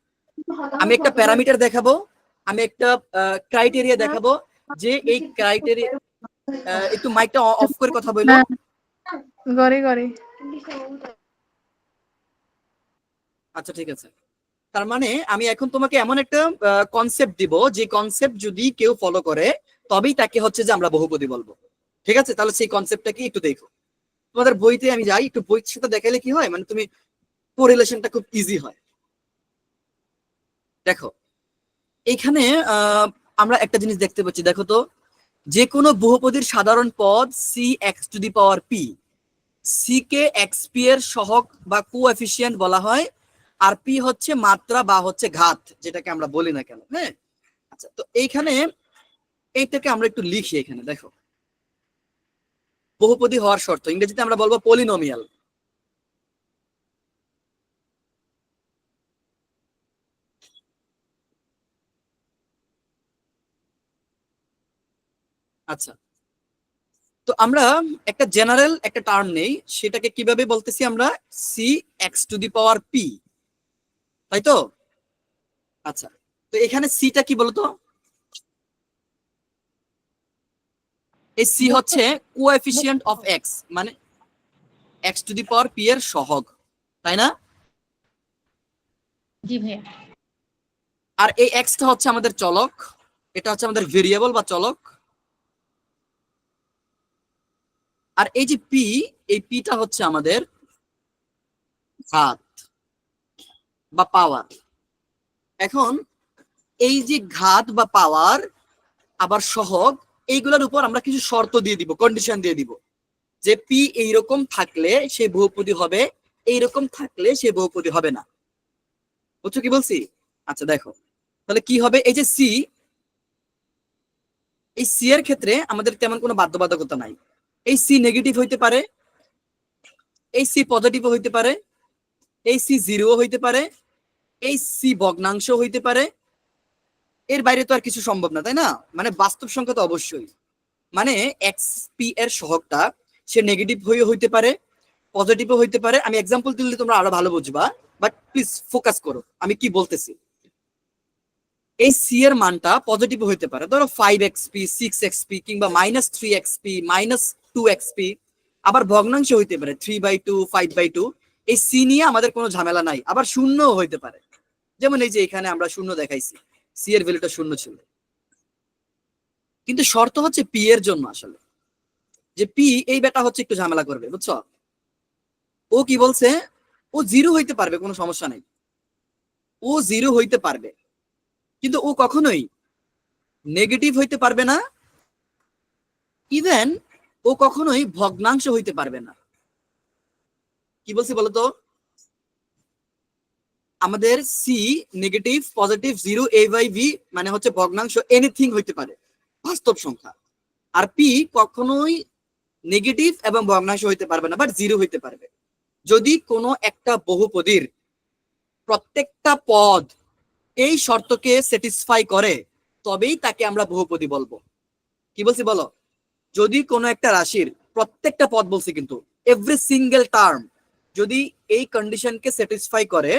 আমি একটা প্যারামিটার দেখাবো, আমি একটা ক্রাইটেরিয়া দেখাবো, যে এই ক্রাইটেরিয়া, একটু মাইকটা অফ করে কথা বলবো। গড়ে গড়ে। আচ্ছা ঠিক আছে, তার মানে আমি এখন তোমাকে এমন একটা কনসেপ্ট দিব, যে কনসেপ্ট যদি কেউ ফলো করে তবেই তাকে হচ্ছে যে আমরা বহুপদী বলবো, ঠিক আছে? তাহলে সেই কনসেপ্টটা কি একটু দেখো। তোমাদের বইতে আমি যাই, একটু বইয়ের সাথে দেখাইলে কি হয়, মানে তুমি কোরিলেশনটা খুব ইজি হয়। দেখো এইখানে আমরা একটা জিনিস দেখতে পাচ্ছি, দেখো তো, যে কোনো বহুপদীর সাধারণ পদ cx⁻p, সি কে xp এর সহগ বা কোএফিসিয়েন্ট বলা হয়, আর পি হচ্ছে মাত্রা বা হচ্ছে ঘাত, যেটাকে আমরা বলি না কেন। হ্যাঁ, আচ্ছা, তো এইখানে এইটাকে আমরা একটু লিখি। এখানে দেখো, বহুপদী হওয়ার শর্ত ইংরেজিতে আমরা বলবো পলিনোমিয়াল। আচ্ছা, তো আমরা একটা জেনারেল একটা টার্ম নেই, সেটাকে কিভাবে বলতেছি আমরা? C x to the power p, তাই তো? আচ্ছা, তো এখানে সিটা কি বলতো? এই সি হচ্ছে কোএফিসিয়েন্ট অফ এক্স, মানে x to the power P এর সহগ, তাই না? জি ভাইয়া। আর এই এক্সটা হচ্ছে আমাদের চলক, এটা হচ্ছে আমাদের ভেরিয়েবল বা চলক। আর এই যে পি, এই পিটা হচ্ছে আমাদের ঘাত বা পাওয়ার। এখন এই যে ঘাত বা পাওয়ার আবার সহগ, এইগুলোর উপর আমরা কিছু শর্ত দিয়ে দিব, কন্ডিশন দিয়ে দিব, যে পি এইরকম থাকলে সে বহুপদী হবে, এইরকম থাকলে সে বহুপদী হবে না। বুঝছো কি বলছি? আচ্ছা দেখো তাহলে কি হবে। এই যে সি, এই সি এর ক্ষেত্রে আমাদের তেমন কোনো বাধ্যবাধকতা নাই। এই সি নেগেটিভ হইতে পারে, এই সি পজিটিভ হইতে পারে, এই সি জিরো হইতে পারে, এই সি ভগ্নাংশ হইতে পারে, এর বাইরে তো আর কিছু সম্ভব না, তাই না? মানে বাস্তব সংখ্যা তো অবশ্যই, মানে এক্স পি এর সহগটা সে নেগেটিভ হইতে পারে, পজিটিভও হইতে পারে। আমি এক্সাম্পল দিলে তোমরা আরো ভালো বুঝবা, বাট প্লিজ ফোকাস করো আমি কি বলতেছি। এই সি এর মানটা পজিটিভ হইতে পারে, ধরো 5xp 6xp কিংবা -3xp -2xp, আবার ভগ্নাংশ হইতে পারে 3/2 5/2। এই সি নিয়ে আমাদের কোনো ঝামেলা নাই। আবার শূন্যও হইতে পারে, যেমন এই যে এখানে আমরা শূন্য দেখাইছি, সি এর ভ্যালুটা শূন্য ছিল। কিন্তু শর্ত হচ্ছে পি এর জন্য আসলে, যে পি এই বেটা হচ্ছে একটু ঝামেলা করবে, বুঝছো? ও কি বলছে, ও জিরো হইতে পারবে, কোনো সমস্যা নাই, ও জিরো হইতে পারবে, কিন্তু ও কখনোই নেগেটিভ হইতে পারবে না, ইভেন ও কখনোই ভগ্নাংশ হইতে পারবে না। কি বলছি বলতো? আমাদের c negative positive zero a by v মানে হচ্ছে ভগ্নাংশ, এনিথিং হইতে পারে বাস্তব সংখ্যা। আর পি কখনোই নেগেটিভ এবং ভগ্নাংশ হইতে পারবে না, বাট জিরো হইতে পারবে। যদি কোনো একটা বহুপদীর প্রত্যেকটা পদ এই শর্তকে স্যাটিসফাই করে, তবেই তাকে আমরা বহুপদী বলবো। কি বলছি বলো? যদি কোনো একটা রাশির প্রত্যেকটা পদ, বলছি কিন্তু এভরি সিঙ্গেল টার্ম, যদি এই কন্ডিশনকে স্যাটিসফাই করে,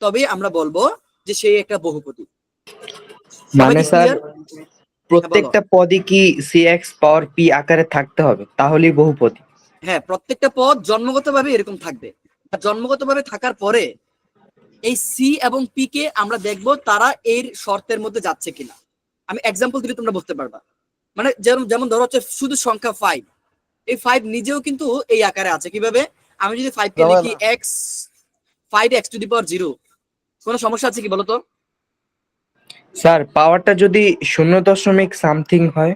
তবেই আমরা বলবো যে সে একটা বহুপদী। মানে স্যার প্রত্যেকটা পদই কি সিএক্স পাওয়ার পি আকারে থাকতে হবে, তাহলেই বহুপদী? হ্যাঁ, প্রত্যেকটা পদ জন্মগতভাবে এরকম থাকবে। আর জন্মগতভাবে থাকার পরে এই সি এবং পি কে আমরা দেখব তারা এর শর্তের মধ্যে যাচ্ছে কিনা। আমি এক্সাম্পল দিলে তোমরা বুঝতে পারবা। মানে যেমন ধরো হচ্ছে শুধু সংখ্যা 5, এই 5 নিজেও কিন্তু এই আকারে আছে। কিভাবে? আমি যদি 5 কে লিখি এক্স 5x টু দি পাওয়ার 0, কোনো সমস্যা আছে কি বলতো? স্যার পাওয়ারটা যদি 0 সামথিং হয়?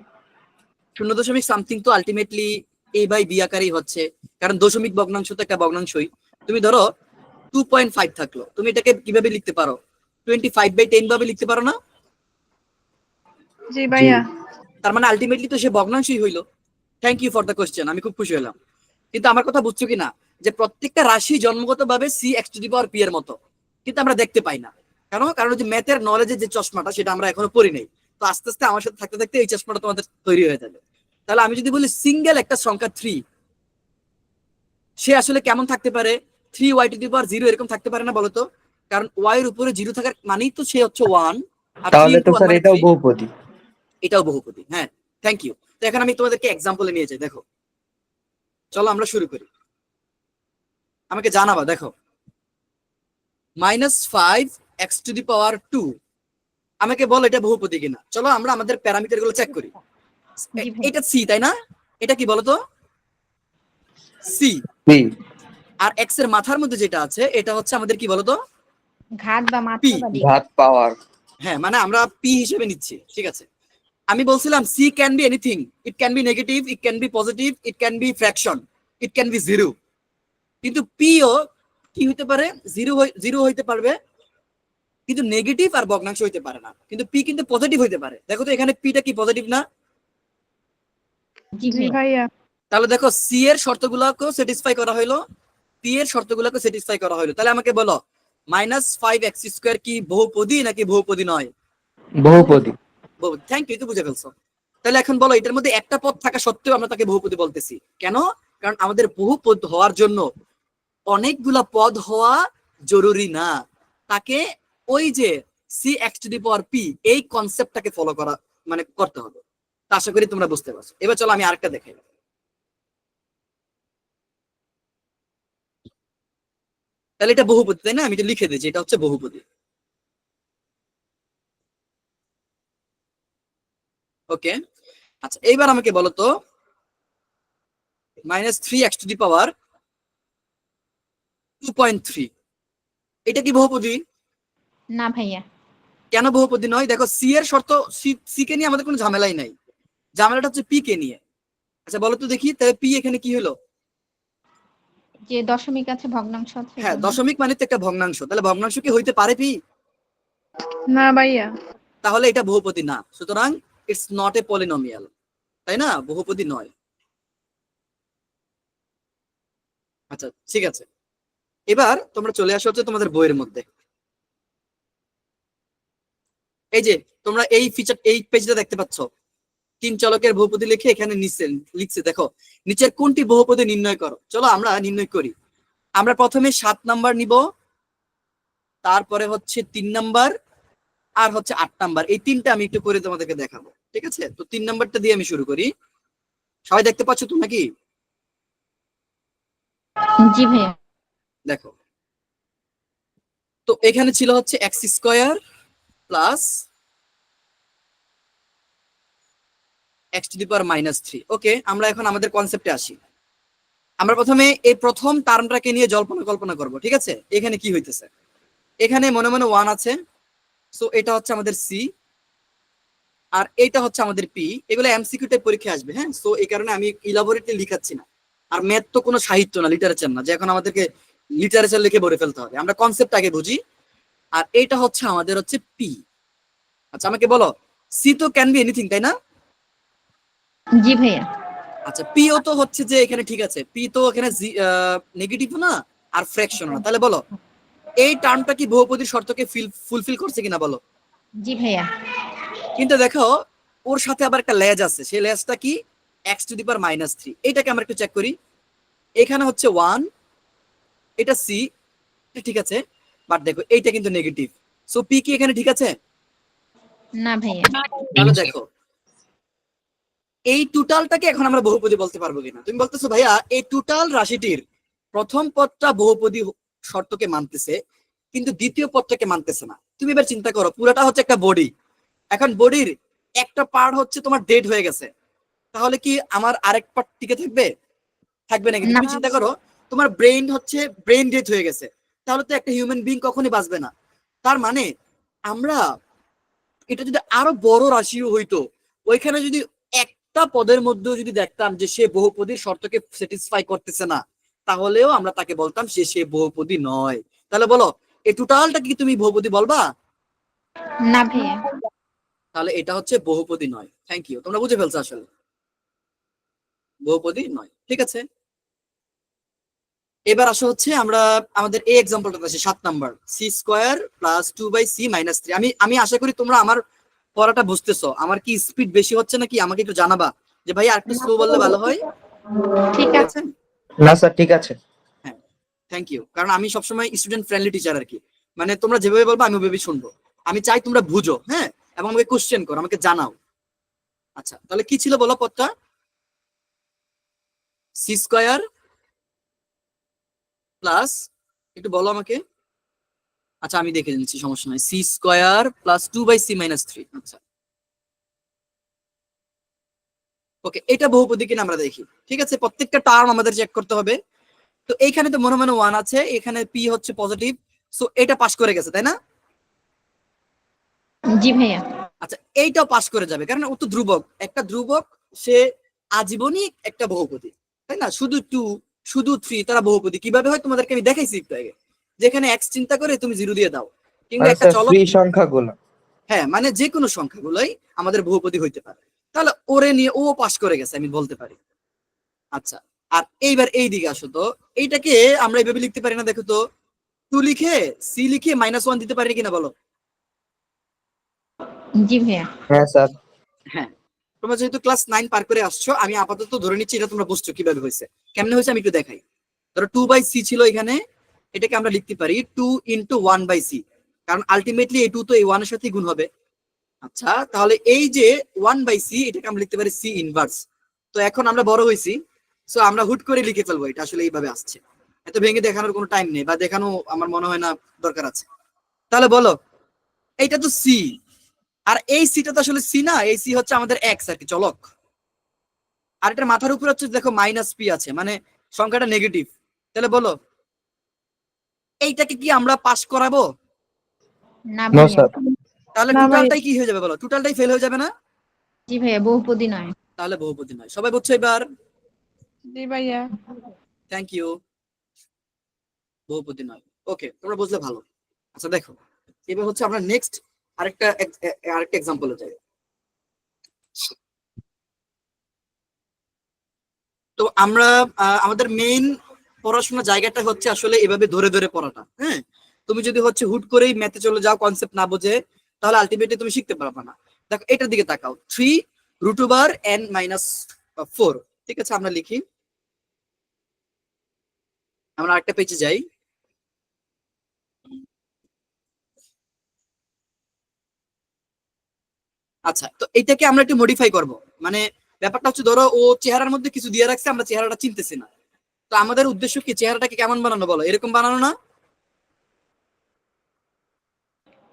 0 সামথিং তো আলটিমেটলি a বাই b আকারেই হচ্ছে, কারণ দশমিক ভগ্নাংশ তো একটা ভগ্নাংশই। তুমি ধরো 2.5 থাকলো, তুমি এটাকে কিভাবে লিখতে পারো? 25/10 ভাবে লিখতে পারো না? জি ভাইয়া। তার মানে আলটিমেটলি তো সে ভগ্নাংশই হইলো। Thank you for the question, আমি খুব খুশি হলাম। কিন্তু আমার কথা বুঝছো কিনা, যে প্রত্যেকটা রাশি জন্মগতভাবে C x to the power P এর মতো, কিন্তু আমরা দেখতে পাই না। কারণ যে ম্যাথের নলেজের যে চশমাটা, সেটা আমরা এখনো পড়ি নাই। তো আস্তে আস্তে আমার সাথে থাকতে থাকতে এই চশমাটা তোমাদের তৈরি হয়ে যাবে। তাহলে আমি যদি বলি সিঙ্গেল একটা সংখ্যা 3, সে আসলে কেমন থাকতে পারে? 3y টু দি পাওয়ার 0 এরকম থাকতে পারে না বলতো? কারণ y এর উপরে 0 থাকার মানেই তো সে হচ্ছে 1। আর তাহলে তো স্যার এটাও বহুপদী। এটাও বহুপদী। হ্যাঁ, থ্যাংক ইউ। তো এখন আমি তোমাদেরকে এক্সাম্পলে নিয়ে যাই। দেখো, চলো আমরা শুরু করি। আমাকে জানাবা, দেখো -5x টু দি পাওয়ার 2, আমাকে বল এটা বহুপদী কিনা। চলো আমরা আমাদের প্যারামিটার গুলো চেক করি। এটা সি, তাই না? এটা কি বলতো? সি। আর এক্স এর মাথার মধ্যে যেটা আছে, এটা হচ্ছে আমাদের কি বলতো? ঘাত বা মাত্রা পি, বা দিক। ঘাত পাওয়ার। হ্যাঁ, মানে আমরা পি হিসেবে নিচ্ছি, ঠিক আছে? আমি বলছিলাম c can be anything, it can be negative, it can be positive, it can be fraction, it can be 0। কিন্তু পিও কি হইতে পারে? 0 হইতে পারবে, কিন্তু নেগেটিভ আর ভগ্নাংশ হইতে পারে না। কিন্তু পি কিন্তু পজিটিভ হইতে পারে। দেখো তো এখানে পিটা কি পজিটিভ না? জি জি ভাইয়া। তাহলে দেখো সি এর শর্তগুলোকে স্যাটিসফাই করা হলো, পি এর শর্তগুলোকে স্যাটিসফাই করা হলো। তাহলে আমাকে বলো -5x² কি বহুপদী নাকি বহুপদী নয়? বহুপদী। থ্যাংক ইউ, তো বুঝে ফেলছো। তাহলে এখন বলো এটার মধ্যে একটা পদ থাকা সত্ত্বেও আমরা তাকে বহুপদী বলতেছি কেন? কারণ আমাদের বহুপদ হওয়ার জন্য অনেকগুলা পদ হওয়া জরুরি না, তাকে ওই যে cx⁴p এই কনসেপ্টটাকে ফলো করা মানে করতে হবে। তা আশা করি তোমরা বুঝতে পারছো। এবার চলো আমি আরেকটা দেখাই। তাহলে এটা বহুপদী, তাই না? আমি এটা লিখে দিয়েছি, এটা হচ্ছে বহুপদী। ওকে, আচ্ছা এইবার আমাকে বলো তো -3x⁴ এটা কি বহুপদী? না ভাইয়া। কেন বহুপদী নয়? দেখো সি এর শর্ত, সি কে নিয়ে আমাদের কোনো ঝামেলাই নাই, ঝামেলাটা হচ্ছে পি কে নিয়ে। আচ্ছা বলো তো দেখি, তাহলে পি এখানে কি হলো? যে দশমিক আছে, ভগ্নাংশ আছে, হ্যাঁ, এজন্য। দশমিক মানে তো একটা ভগ্নাংশ, তাহলে ভগ্নাংশ কি হইতে পারে পি? না ভাইয়া। তাহলে এটা বহুপদী না, সুতরাং ইটস নট এ পলিনোমিয়াল, তাই না? বহুপদী নয়। আচ্ছা ঠিক আছে, এবার তোমরা চলে আসো হচ্ছে তোমাদের বইয়ের মধ্যে। এই যে তোমরা এই ফিচার, এই পেজটা দেখতে পাচ্ছ, 3 চলকের বহুপদী লিখে এখানে নিচে লিখছে, দেখো নিচের কোনটি বহুপদী নির্ণয় করো। চলো আমরা নির্ণয় করি। আমরা প্রথমে 7 নাম্বার নিব, তারপরে হচ্ছে 3 নাম্বার, আর হচ্ছে 8 নাম্বার। এই তিনটা আমি একটু করে তোমাদেরকে দেখাবো, ঠিক আছে? তো 3 নাম্বারটা দিয়ে আমি শুরু করি। সবাই দেখতে পাচ্ছ তো নাকি? জি ভাইয়া। দেখো তো এখানে ছিল হচ্ছে x² প্লাস x⁻³ ওকে, আমরা এখন আমাদের কনসেপ্টে আসি। আমরা প্রথমে এই প্রথম টার্মটাকে নিয়ে কল্পনা করব, ঠিক আছে? এখানে কি হইতেছে, এখানে মনে মনে 1 আছে, সো এটা হচ্ছে আমাদের সি, আর এটা হচ্ছে আমাদের পি। এগুলো এমসিকিউ টাইপ পরীক্ষায় আসবে, হ্যাঁ? সো এই কারণে আমি ইলাবোরেটলি লিখাচ্ছি না। আর ম্যাথ তো কোনো সাহিত্য না, লিটারেচার না যে এখন আমাদেরকে লিটারেচার লিখে ভরে ফেলতে হবে। আমরা কনসেপ্ট আগে বুঝি। আর এটা হচ্ছে আমাদের হচ্ছে পি। আচ্ছা আমাকে বলো, সি তো ক্যান বি এনিথিং, তাই না? জি ভাইয়া। আচ্ছা পিও তো হচ্ছে যে এখানে, ঠিক আছে, পি তো এখানে নেগেটিভ না আর ফ্র্যাকশন না, তাহলে বলো এই টার্মটা কি বহুপদীর শর্তকে ফুলফিল করছে কিনা বলো? জি ভাইয়া। কিন্তু দেখো ওর সাথে আবার একটা লেজ আছে, সেই লেজটা কি? x⁻³ এটাকে আমরা একটু চেক করি। এখানে হচ্ছে 1, এটা সি, ঠিক আছে, বাট দেখো এইটা কিন্তু নেগেটিভ, সো পি কি এখানে ঠিক আছে? না ভাইয়া। তাহলে দেখো এই টোটালটাকে এখন আমরা বহুপদী বলতে পারবো কিনা। তুমি বলতেছো ভাইয়া এই টোটাল রাশিটির প্রথম পদটা বহুপদী শর্তকে মানতেছে, কিন্তু দ্বিতীয় পদটাকে মানতেছে না। তুমি এবার চিন্তা করো, পুরাটা হচ্ছে একটা বডি, এখন বডির একটা পার্ট হচ্ছে তোমার ডেড হয়ে গেছে, তাহলে কি আমার আরেক পার্ট টিকে থাকবে? থাকবে না। কিন্তু না। তুমি চিন্তা করো তোমার ব্রেন হচ্ছে ব্রেন ডেড হয়ে গেছে, তাহলে তো একটা হিউম্যান বিং কখনই বাঁচবে না। তার মানে আমরা এটা যদি আরো বড় রাশিও হইতো, ওইখানে যদি একটা পদের মধ্যেও যদি দেখতাম যে সে বহুপদীর শর্তকে স্যাটিসফাই করতেছে না, তাহলেও আমরা তাকে বলতাম সে বহুপদী নয়। তাহলে বলো এই টোটালটা কি তুমি বহুপদী বলবা? না ভাইয়া। তাহলে এটা হচ্ছে বহুপদী নয়। থ্যাংক ইউ, তোমরা বুঝে ফেলছো আসলে বহুপদী নয়, ঠিক আছে? এবার আসো হচ্ছে আমরা আমাদের এই এক্সাম্পলটা আছে 7 নাম্বার, c² প্লাস 2/c-3। আমি আশা করি তোমরা আমার পড়াটা বুঝতেছো। আমার কি স্পিড বেশি হচ্ছে নাকি আমাকে একটু জানাবা যে ভাই আর একটু স্লো বললে ভালো হয়, ঠিক ঠিক আছে। আছে? না স্যার ঠিক আছে। হ্যাঁ থ্যাংক ইউ, কারণ আমি সবসময় স্টুডেন্ট ফ্রেন্ডলি টিচার আর কি, মানে তোমরা যেভাবে বলবো আমি ওইভাবেই শুনবো। আমি চাই তোমরা বুঝো, হ্যাঁ, এবং আমাকে কোশ্চেন করো, আমাকে জানাও। আচ্ছা তাহলে কি ছিল বলো পদটা? c² প্লাস, একটু বলো আমাকে। আচ্ছা আমি দেখে নিচ্ছি, সমস্যা নাই। c² plus 2/c-3। আচ্ছা ওকে, এটা বহুপদী কিনা আমরা দেখি, ঠিক আছে? প্রত্যেকটা টার্ম আমাদের চেক করতে হবে। তো এইখানে তো মনে মনে 1 আছে, এখানে পি হচ্ছে পজিটিভ, সো এটা পাস করে গেছে, তাই না? জি ভাইয়া। আচ্ছা এইটাও পাস করে যাবে, কারণ ও তো ধ্রুবক, একটা ধ্রুবক সে আজীবনই একটা বহুপদী, তাই না? শুধু 2 শুধু 3 তারা বহুপদী কিভাবে হয় তোমাদেরকে আমি দেখাইছি একটু আগে। যেখানে x চিন্তা করে তুমি 0 দিয়ে দাও, কিংবা মানে একটা স্যার চলক, ফ্রি সংখ্যাগুলো। হ্যাঁ মানে যে কোনো সংখ্যাগুলোই আমাদের বহুপদী হইতে পারে। তাহলে ওরে নিয়ে ও পাস করে গেছে আমি বলতে পারি। আচ্ছা আর এইবার এই দিকে আসো তো, এইটাকে আমরা এইভাবে লিখতে পারি না, দেখো তো 2 লিখে c লিখে -1 দিতে পারি কিনা বলো? জি ভাইয়া। হ্যাঁ স্যার। হ্যাঁ তোমরা যেহেতু ক্লাস 9 পার করে আসছো, আমি আপাতত ধরে নিচ্ছি এটা তোমরা বুঝছো কিভাবে হয়েছে। কেমনে হয়েছে আমি একটু দেখাই। ধরো 2/c ছিল এখানে, এটাকে আমরা লিখতে পারি 2 × 1/c, কারণ আলটিমেটলি এই 2 তো এই 1 এর সাথে গুণ হবে। আচ্ছা, তাহলে এই যে 1/c এটাকে আমরা লিখতে পারি c ইনভার্স। তো এখন আমরা বড় হইছি, সো আমরা হুট করে লিখে ফেলবো এটা আসলে এইভাবে আসছে। এত ভেঙে দেখানোর কোনো টাইম নেই, বা দেখানো আমার মনে হয় না দরকার আছে। তাহলে বলো, এইটা তো c, আর এই সিটা তো আসলে সি না, এই সি হচ্ছে আমাদের এক্স আর কি, চলক। আর এটার মাথার উপর হচ্ছে দেখো -p আছে, মানে সংখ্যাটা নেগেটিভ। তাহলে বলো, এইটাকে কি আমরা পাস করাবো? না নো ভাইয়া। স্যার। তাহলে না ভাইয়া। টোটালটাই কি হয়ে যাবে বলো? টোটালটাই ফেল হয়ে যাবে না? জি ভাইয়া, বহুপদী নয়। তাহলে বহুপদী নয়। সবাই বুঝছো এবার? জি ভাইয়া। Thank you. বহুপদী নয়। ওকে, তোমরা বুঝলে ভালো। আচ্ছা দেখো, এবার হচ্ছে আমরা নেক্সট আরেকটা এক্সাম্পলে যাই। তো আমরা আমাদের মেইন পড়াশোনার জায়গাটা হচ্ছে আসলে এভাবে ধরে ধরে পড়াটা। হ্যাঁ, তুমি যদি হচ্ছে হুট করেই ম্যাথে চলে যাও, কনসেপ্ট না বুঝে, তাহলে আলটিমেটলি তুমি শিখতে পারবে না। দেখো এটার দিকে তাকাও, 3√n-4। ঠিক আছে, আমরা লিখি, আমরা আরেকটা পেজে যাই। আচ্ছা, তো এটাকে আমরা একটু মডিফাই করব। মানে ব্যাপারটা হচ্ছে, ধরো ও চেহারার মধ্যে কিছু দিয়ে রাখছে, আমরা চেহারাটা চিনতেছি না। তো আমাদের উদ্দেশ্য কি, চেহারাটাকে কেমন বানানো বলো? এরকম বানানো না?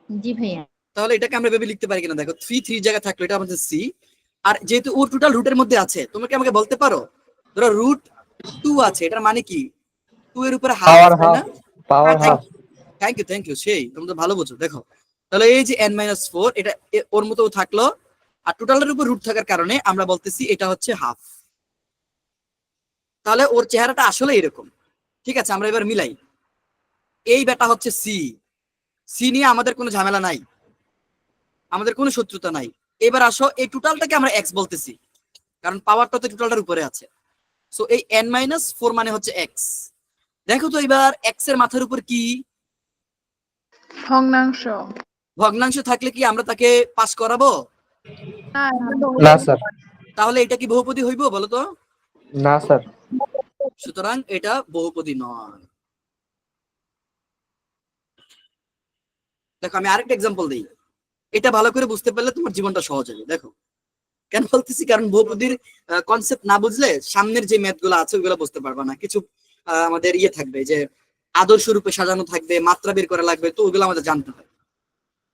জি ভাইয়া। তাহলে এটাকে আমরা ভেবে লিখতে পারি কিনা দেখো, 3 জায়গা থাকলো, এটা আমাদের সি। আর যেহেতু ও টোটাল রুটের মধ্যে আছে, তুমি কি আমাকে বলতে পারো, ধরো √2 আছে, এটার মানে কি? 2 এর উপরে হাফ, পাওয়ার তাই হাফ, না? Power half. থ্যাংক ইউ, সেই তোমরা তো ভালো বোঝো। দেখো, তাহলে এই যে n-4, এটা ওর মতো থাকলো, আর টোটালের উপর রুট থাকার কারণে আমরা বলতেছি এটা হচ্ছে হাফ। তাহলে ওর চেহারাটা আসলে এরকম। ঠিক আছে, আমরা এবার মিলাই। এই বেটা হচ্ছে সি, সি নিয়ে আমাদের কোনো ঝামেলা নাই, আমাদের কোনো শত্রুতা নাই। এবার আসো, এই টোটালটাকে আমরা এক্স বলতেছি, কারণ পাওয়ারটা তো টোটালটার উপরে আছে। সো এই n-4 মানে হচ্ছে এক্স। দেখো তো এবার এক্স এর মাথার উপর কি? ভগ্নাংশ। ভগ্নাংশ থাকলে কি আমরা তাকে পাস করাবো? না, এটা না বহুপদী স্যার। নয়। তাহলে এটা কি বহুপদী হইব বলো তো? না স্যার। সুতরাং এটা বহুপদী নয়। দেখো আমি আরেকটা এক্সাম্পল দিই, এটা ভালো করে বুঝতে পারলে তোমার জীবনটা সহজ হবে। দেখো কেন বলতেছি, কারণ বহুপদীর কনসেপ্ট না বুঝলে সামনের যে ম্যাথ গুলো আছে ওইগুলো বুঝতে পারবা না। কিছু আমাদের ইয়ে থাকবে, যে আদর্শ রূপে সাজানো থাকবে, মাত্রা বের করা লাগবে, তো ওগুলো আমাদের জানতে হবে।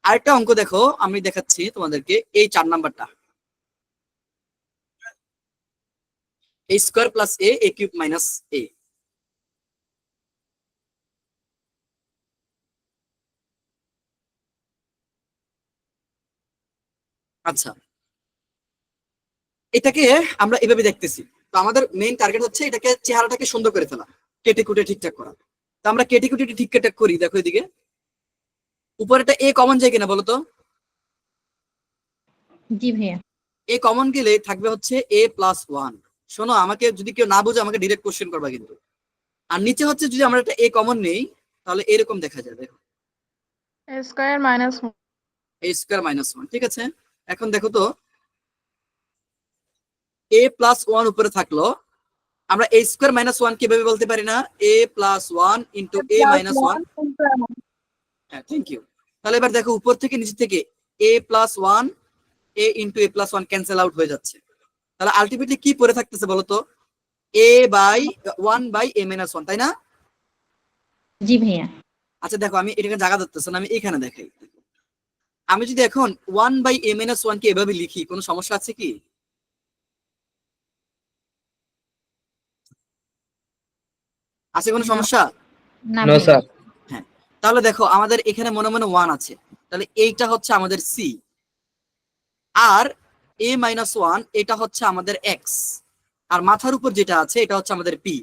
আরেকটা অঙ্ক দেখো, আমি দেখাচ্ছি তোমাদেরকে, এই 4 নাম্বারটা, a² + a, a³ - a। আচ্ছা, এটাকে আমরা এভাবে দেখতেছি। তো আমাদের মেইন টার্গেট হচ্ছে এটাকে, চেহারাটাকে সুন্দর করে ফেলা, কেটে কুটে ঠিকঠাক করা। তো আমরা কেটে কুটে ঠিকঠাক করি। দেখো এদিকে উপরেটা এ কমন যায় কিনা বলো তো? জি ভাইয়া। এ কমন গেলে থাকবে হচ্ছে a+1। শোনো, আমাকে যদি কেউ না বুঝে আমাকে ডিরেক্ট কোশ্চেন করবা কিন্তু। আর নিচে হচ্ছে, যদি আমরা একটা এ কমন নেই, তাহলে এরকম দেখা যায়। দেখো a² - 1। a² - 1। ঠিক আছে, এখন দেখো তো, a+1 উপরে থাকলো, আমরা a² - 1 কিভাবে বলতে পারি না? a+1 × a-1। হ্যাঁ, থ্যাংক ইউ। তাহলে এবার দেখো, উপর থেকে নিচে থেকে a+1, a × a+1 cancel out হয়ে যাচ্ছে। তাহলে আলটিমেটলি কি পড়ে থাকতেছে বলতো? a/1/a-1, তাই না? জি ভাইয়া। আচ্ছা দেখো, আমি এটাকে জায়গা ধরতেছি না, আমি এখানে দেখাই। আমি যদি এখন 1/a-1 কে এভাবে লিখি, কোনো সমস্যা আছে কি? আছে কোনো না। সমস্যা? না নো ভাইয়া। স্যার। হ্যাঁ, তাহলে দেখো আমাদের এখানে মনে মনে 1 আছে, তাহলে এইটা হচ্ছে আমাদের সি, আর a-1 এটা হচ্ছে আমাদের এক্স, আর মাথার উপর যেটা আছে এটা হচ্ছে আমাদের পি।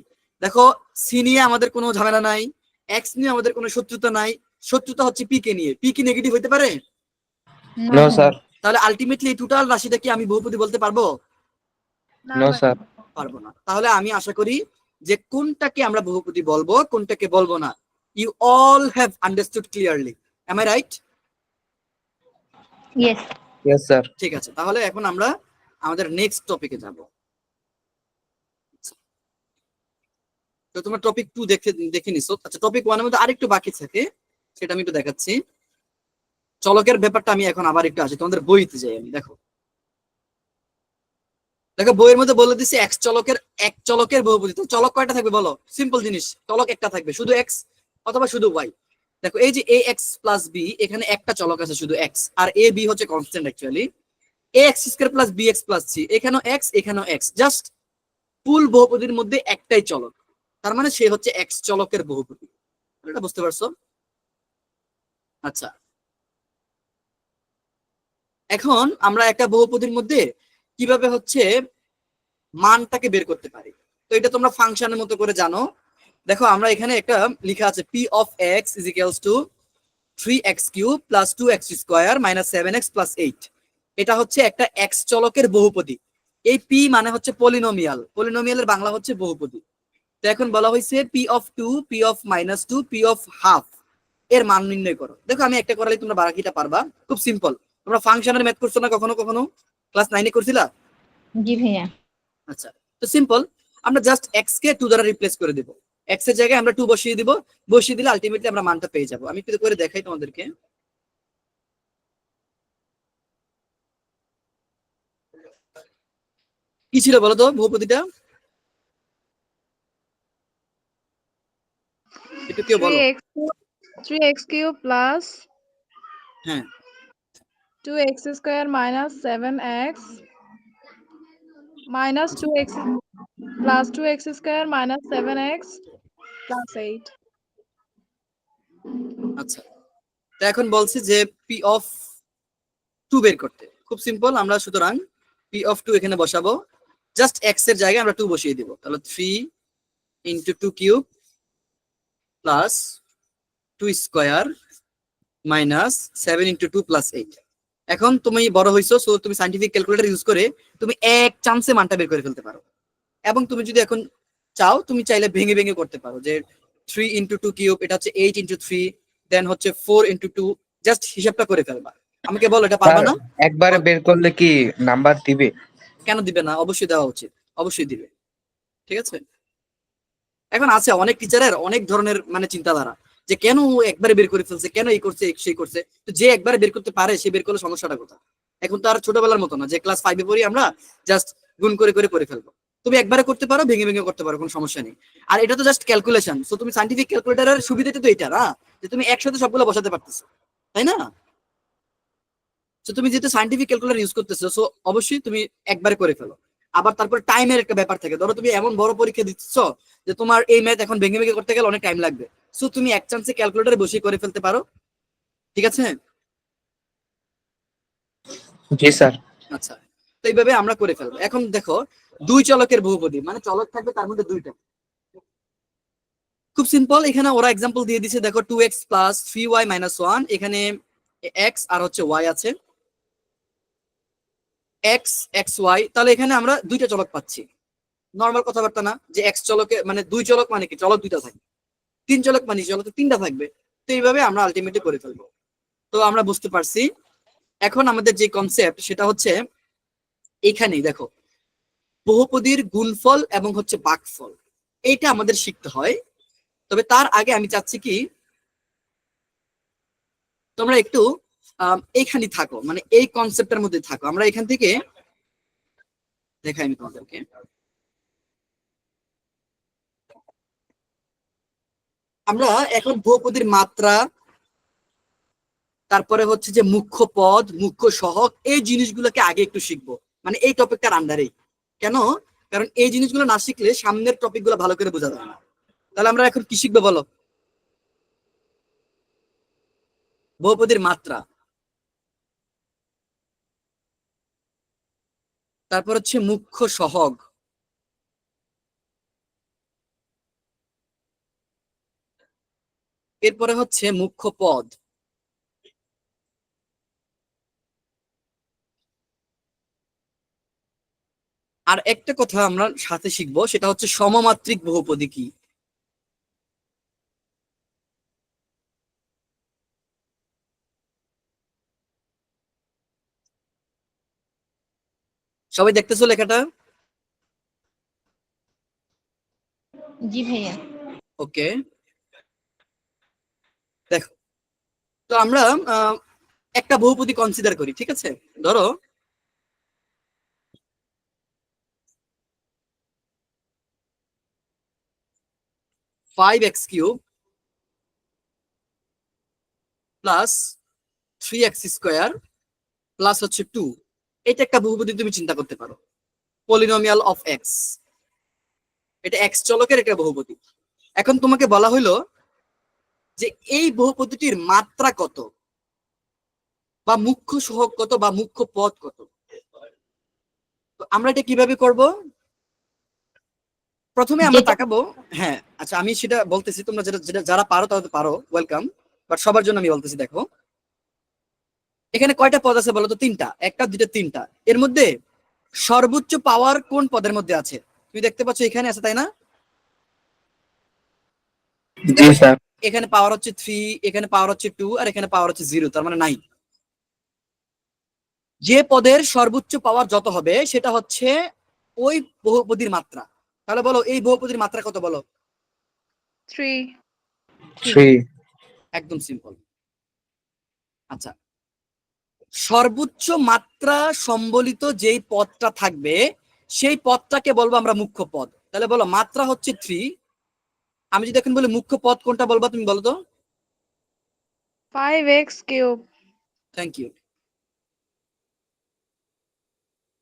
দেখো, সি নিয়ে আমাদের কোনো ঝামেলা নাই, এক্স নিয়ে আমাদের কোনো শত্রুতা নাই। শত্রুতা হচ্ছে পি কে নিয়ে। পি কি নেগেটিভ হতে পারে? না নো ভাইয়া। স্যার। তাহলে আলটিমেটলি এই টোটাল রাশিটা কি আমি বহুপদী বলতে পারবো? না নো ভাইয়া। স্যার। পারবো না। তাহলে আমি আশা করি যে কোনটাকে আমরা বহুপদী বলবো, কোনটাকে বলবো না, you all have understood clearly. Am I right? Yes. Yes sir. ঠিক আছে, তাহলে এখন আমরা আমাদের নেক্সট টপিকে যাব। তো তোমরা টপিক 2 দেখে নিছো। আচ্ছা, টপিক 1 এর মধ্যে আরেকটু বাকি থাকে, সেটা আমি একটু দেখাচ্ছি। চলকের ব্যাপারটা আমি এখন আবার একটু আসি, তোমাদের বইতে যাই আমি। দেখো দেখো বইয়ের মধ্যে বলে দিছি এক চলকের বহুপদী। তো চলক কয়টা থাকবে বলো? সিম্পল জিনিস, চলক একটা থাকবে, শুধু এক্স অথবা শুধু ওয়াই। দেখো এই যে এ এক্স প্লাস বি, এখানে একটা চলক আছে শুধু এক্স, আর এ বি হচ্ছে constant actually. A X square plus B X plus C, এখানেও এক্স এখানেও এক্স, জাস্ট ফুল বহুপদীর মধ্যে একটাই চলক, তার মানে সে হচ্ছে এক্স চলকের বহুপদী। এটা বুঝতে পারছো? আচ্ছা, এখন আমরা একটা বহুপদীর মধ্যে কিভাবে হচ্ছে মানটাকে বের করতে পারি, তো এটা তোমরা ফাংশনের মতো করে জানো। দেখো আমরা এখানে একটা লেখা আছে P of x is equals to 3x³ plus 2x² minus 7x plus 8। এটা হচ্ছে একটা এক্স চলকের বহুপদী। এই পি মানে হচ্ছে পলিনোমিয়াল, পলিনোমিয়ালের বাংলা হচ্ছে বহুপদী। তো এখন বলা হয়েছে P of 2, P of -2, P of half এর মান নির্ণয় করো। দেখো আমি একটা করালে তোমরা বাকিটা পারবা, খুব সিম্পল। তোমরা ফাংশনের ম্যাথ করছো না কখনো কখনো? ক্লাস 9 এ করছিলা? জি ভাইয়া। আচ্ছা, তো সিম্পল, আমরা জাস্ট এক্স কে 2 দ্বারা রিপ্লেস করে দেব। এক্স এর জায়গায় আমরা 2 বসিয়ে দিব, বসিয়ে দিলে আলটিমেটলি আমরা মানটা পেয়ে যাব। আমি একটু করে দেখাই তোমাদেরকে। কি ছিল বলো তো বহুপদীটা? একটু কেউ বলো। 3x cube plus হ্যাঁ 2x square minus 7x minus 2x plus 2x square minus 7x plus 8. আচ্ছা, তো এখন বলছি যে পি অফ 2 বের করতে, খুব সিম্পল। আমরা সুতরাং পি অফ 2 এখানে বসাবো, জাস্ট এক্স এর জায়গায় আমরা 2 বসিয়ে দিব। তাহলে 3 into 2 cube plus 2 square minus 7 into 2 plus 8। এখন তুমি বড় হইছো, সো তুমি সাইন্টিফিক ক্যালকুলেটর ইউজ করে তুমি এক চান্সে মানটা বের করে ফেলতে পারো। এবং তুমি যদি এখন চাও, তুমি চাইলে ভেঙে ভেঙে করতে পারো, যে 3 ইন্টু 2 কিউব, এটা হচ্ছে 8 ইন্টু 3, দেন হচ্ছে 4 ইন্টু 2, জাস্ট হিসাবটা করে ফেলবা। আমাকে বলো এটা পারবা স্যার না? একবারে বের করলে কি নাম্বার দিবে? কেন দিবে না? অবশ্যই দেওয়া উচিত, অবশ্যই দিবে। ঠিক আছে, এখন আছে অনেক টিচারের অনেক ধরনের মানে চিন্তাধারা, যে কেন ও একবারে বের করে ফেলছে, কেন এই করছে সেই করছে। তো যে একবারে বের করতে পারে সে বের করলে সমস্যাটা কোথায়? এখন তো আর ছোটবেলার মতো না যে ক্লাস 5 এ পড়ি আমরা, জাস্ট গুণ করে করে করে ফেলবো। তুমি একবারে করতে পারো, ভেঙে ভেঙে করতে পারো, কোনো সমস্যা নেই। আর এটা তো জাস্ট ক্যালকুলেশন, সো তুমি সাইন্টিফিক ক্যালকুলেটরের সুবিধাটা তো এটা না, যে তুমি একসাথে সবগুলো বসাতে পারতেছো, তাই না? তো তুমি যেহেতু সাইন্টিফিক ক্যালকুলেটর ইউজ করতেছো, সো অবশ্যই তুমি একবারে করে ফেলো। আবার তারপর টাইমের একটা ব্যাপার থাকে, ধরো তুমি এমন বড় পরীক্ষা দিচ্ছ যে তোমার এই ম্যাথ এখন ভেঙে ভেঙে করতে গেলে অনেক টাইম লাগবে, সো তুমি এক চান্সে ক্যালকুলেটরে বসিয়ে করে ফেলতে পারো। ঠিক আছে? জি স্যার। আচ্ছা, তো এইভাবে আমরা করে ফেলবো। এখন দেখো দুই চলকের বহুপদী, মানে চলক থাকবে তার মধ্যে দুইটা। খুব সিম্পল, এখানে ওরা এক্সাম্পল দিয়ে দিছে। দেখো 2x প্লাস 3y মাইনাস 1, এখানে x আর হচ্ছে y আছে, x x y। তাহলে এখানে আমরা দুইটা চলক পাচ্ছি। নর্মাল কথাবার্তা না, যে এক্স চলকে মানে দুই চলক মানে কি, চলক দুইটা থাকবে। তিন চলক মানে চলক তিনটা থাকবে। তো এইভাবে আমরা আলটিমেটলি করে ফেলবো। তো আমরা বুঝতে পারছি। এখন আমাদের যে কনসেপ্ট সেটা হচ্ছে এইখানেই দেখো, বহুপদীর গুণফল এবং হচ্ছে ভাগফল, এইটা আমাদের শিখতে হয়। তবে তার আগে আমি চাচ্ছি কি তোমরা একটু এইখানে থাকো, মানে এই কনসেপ্টের মধ্যে থাকো। আমরা এখান থেকে দেখাই আমি তোমাদেরকে। আমরা এখন বহুপদীর মাত্রা, তারপরে হচ্ছে যে মুখ্য পদ, মুখ্য সহগ, এই জিনিসগুলোকে আগে একটু শিখবো, মানে এই টপিকটার আন্ডারেই। কেন? কারণ এই জিনিসগুলো না শিখলে সামনের টপিকগুলো ভালো করে বোঝা যায় না। তাহলে আমরা এখন কি শিখবো বলো? বহুপদীর মাত্রা, তারপর হচ্ছে মুখ্য সহগ, এরপরে হচ্ছে মুখ্য পদ, আর একটা কথা আমরা সাথে শিখবো, সেটা হচ্ছে সমমাত্রিক বহুপদী কি। সবাই দেখতেছো লেখাটা? জি ভাইয়া। ওকে, দেখো তো আমরা একটা বহুপদী কনসিডার করি, ঠিক আছে? ধরো 5x³ প্লাস 3x² প্লাস হচ্ছে 2, এটা একটা বহুপদী তুমি চিন্তা করতে পারো, পলিনোমিয়াল অফ এক্স। এটা এক্স চলকের একটা বহুপদী। এখন তোমাকে বলা হইলো যে এই বহুপদীটির মাত্রা কত, বা মুখ্য সহগ কত, বা মুখ্য পদ কত। তো আমরা এটা কিভাবে করব? প্রথমে আমরা তাকাবো, হ্যাঁ আচ্ছা আমি সেটা বলতেছি, তোমরা যারা পারো তারা পারো, ওয়েলকাম, বাট সবার জন্য আমি বলতেছি। দেখো এখানে কয়টা পদ আছে বলো তো? 3টা, 1টা 2টা 3টা। এর মধ্যে সর্বোচ্চ পাওয়ার কোন পদের মধ্যে আছে? তুমি দেখতে পাচ্ছ এখানে আছে, তাই না? জি স্যার। এখানে পাওয়ার হচ্ছে 3, এখানে পাওয়ার হচ্ছে 2, আর এখানে পাওয়ার হচ্ছে 0, তার মানে 9। যে পদের সর্বোচ্চ পাওয়ার যত হবে সেটা হচ্ছে ওই বহুপদীর মাত্রা। তাহলে বলো এই বহুপদীর মাত্রা কত বলো? 3। একদম সিম্পল। আচ্ছা, সর্বোচ্চ মাত্রা সম্বলিত যেই পদটা থাকবে সেই পদটাকে বলবো আমরা মুখ্য পদ। তাহলে বলো মাত্রা হচ্ছে 3, আমি যদি এখন বলি মুখ্য পদ কোনটা বলবা তুমি বলো তো? 5x³ thank you.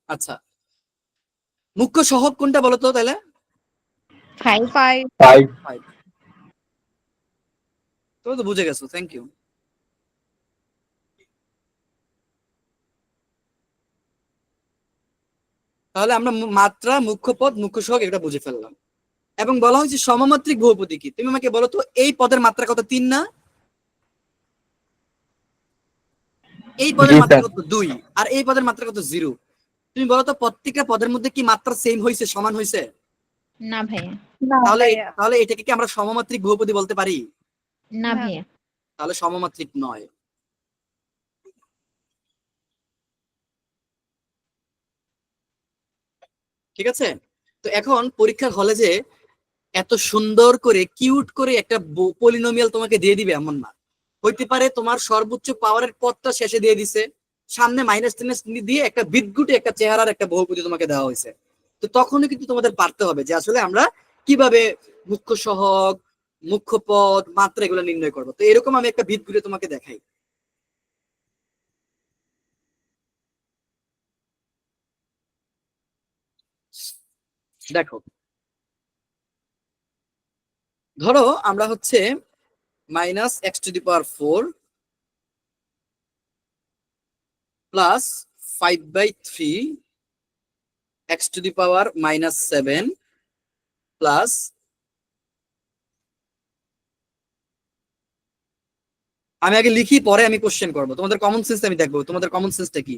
আচ্ছা, মুখ্য সহগ কোনটা বলো তো তাহলে? 5। 5। 5। তুমি তো বুঝে গেছো, থ্যাংক ইউ। তাহলে আমরা মাত্রা, মুখ্য পদ, মুখ্য সহগ এটা বুঝে ফেললাম। এবং বলা হয়েছে সমমাত্রিক বহুপদী কি? তুমি আমাকে বলো তো এই পদের মাত্রা কত? 3 না? এই পদের জি মাত্রা স্যার। কত? 2। আর এই পদের মাত্রা কত? 0। তুমি বলো তো প্রত্যেকটা পদের মধ্যে কি মাত্রা সেম হয়েছে, সমান হয়েছে? না ভাইয়া। না তাহলে ভাইয়া। তাহলে এটাকে কি আমরা সমমাত্রিক বহুপদী বলতে পারি? না না। ভাইয়া। তাহলে সমমাত্রিক নয়। ঠিক আছে? তো এখন পরীক্ষার হলে যে এত সুন্দর করে কিউট করে একটা পলিনোমিয়াল তোমাকে দিয়ে দিবে এমন না। হইতে পারে তোমার সর্বোচ্চ পাওয়ারের পদটা শেষে দিয়ে দিছে, সামনে মাইনাস টেনাস দিয়ে একটা বিদ্যুটে একটা চেহারার একটা বহুপদী তোমাকে দেওয়া হয়েছে। তো তখনই কিন্তু তোমাদের পারতে হবে যে আসলে আমরা কিভাবে মুখ্য সহগ, মুখ্য পদ, মাত্রা এগুলো নির্ণয় করবো। তো এরকম আমি একটা ভিত ঘুরে তোমাকে দেখাই। দেখো ধরো আমরা হচ্ছে -x⁴ প্লাস 5/3 x⁻⁻7 প্লাস আমি আগে লিখি পরে আমি কোশ্চেন করবো। তোমাদের কমন সেন্স আমি দেখবো তোমাদের কমন সেন্সটা কি।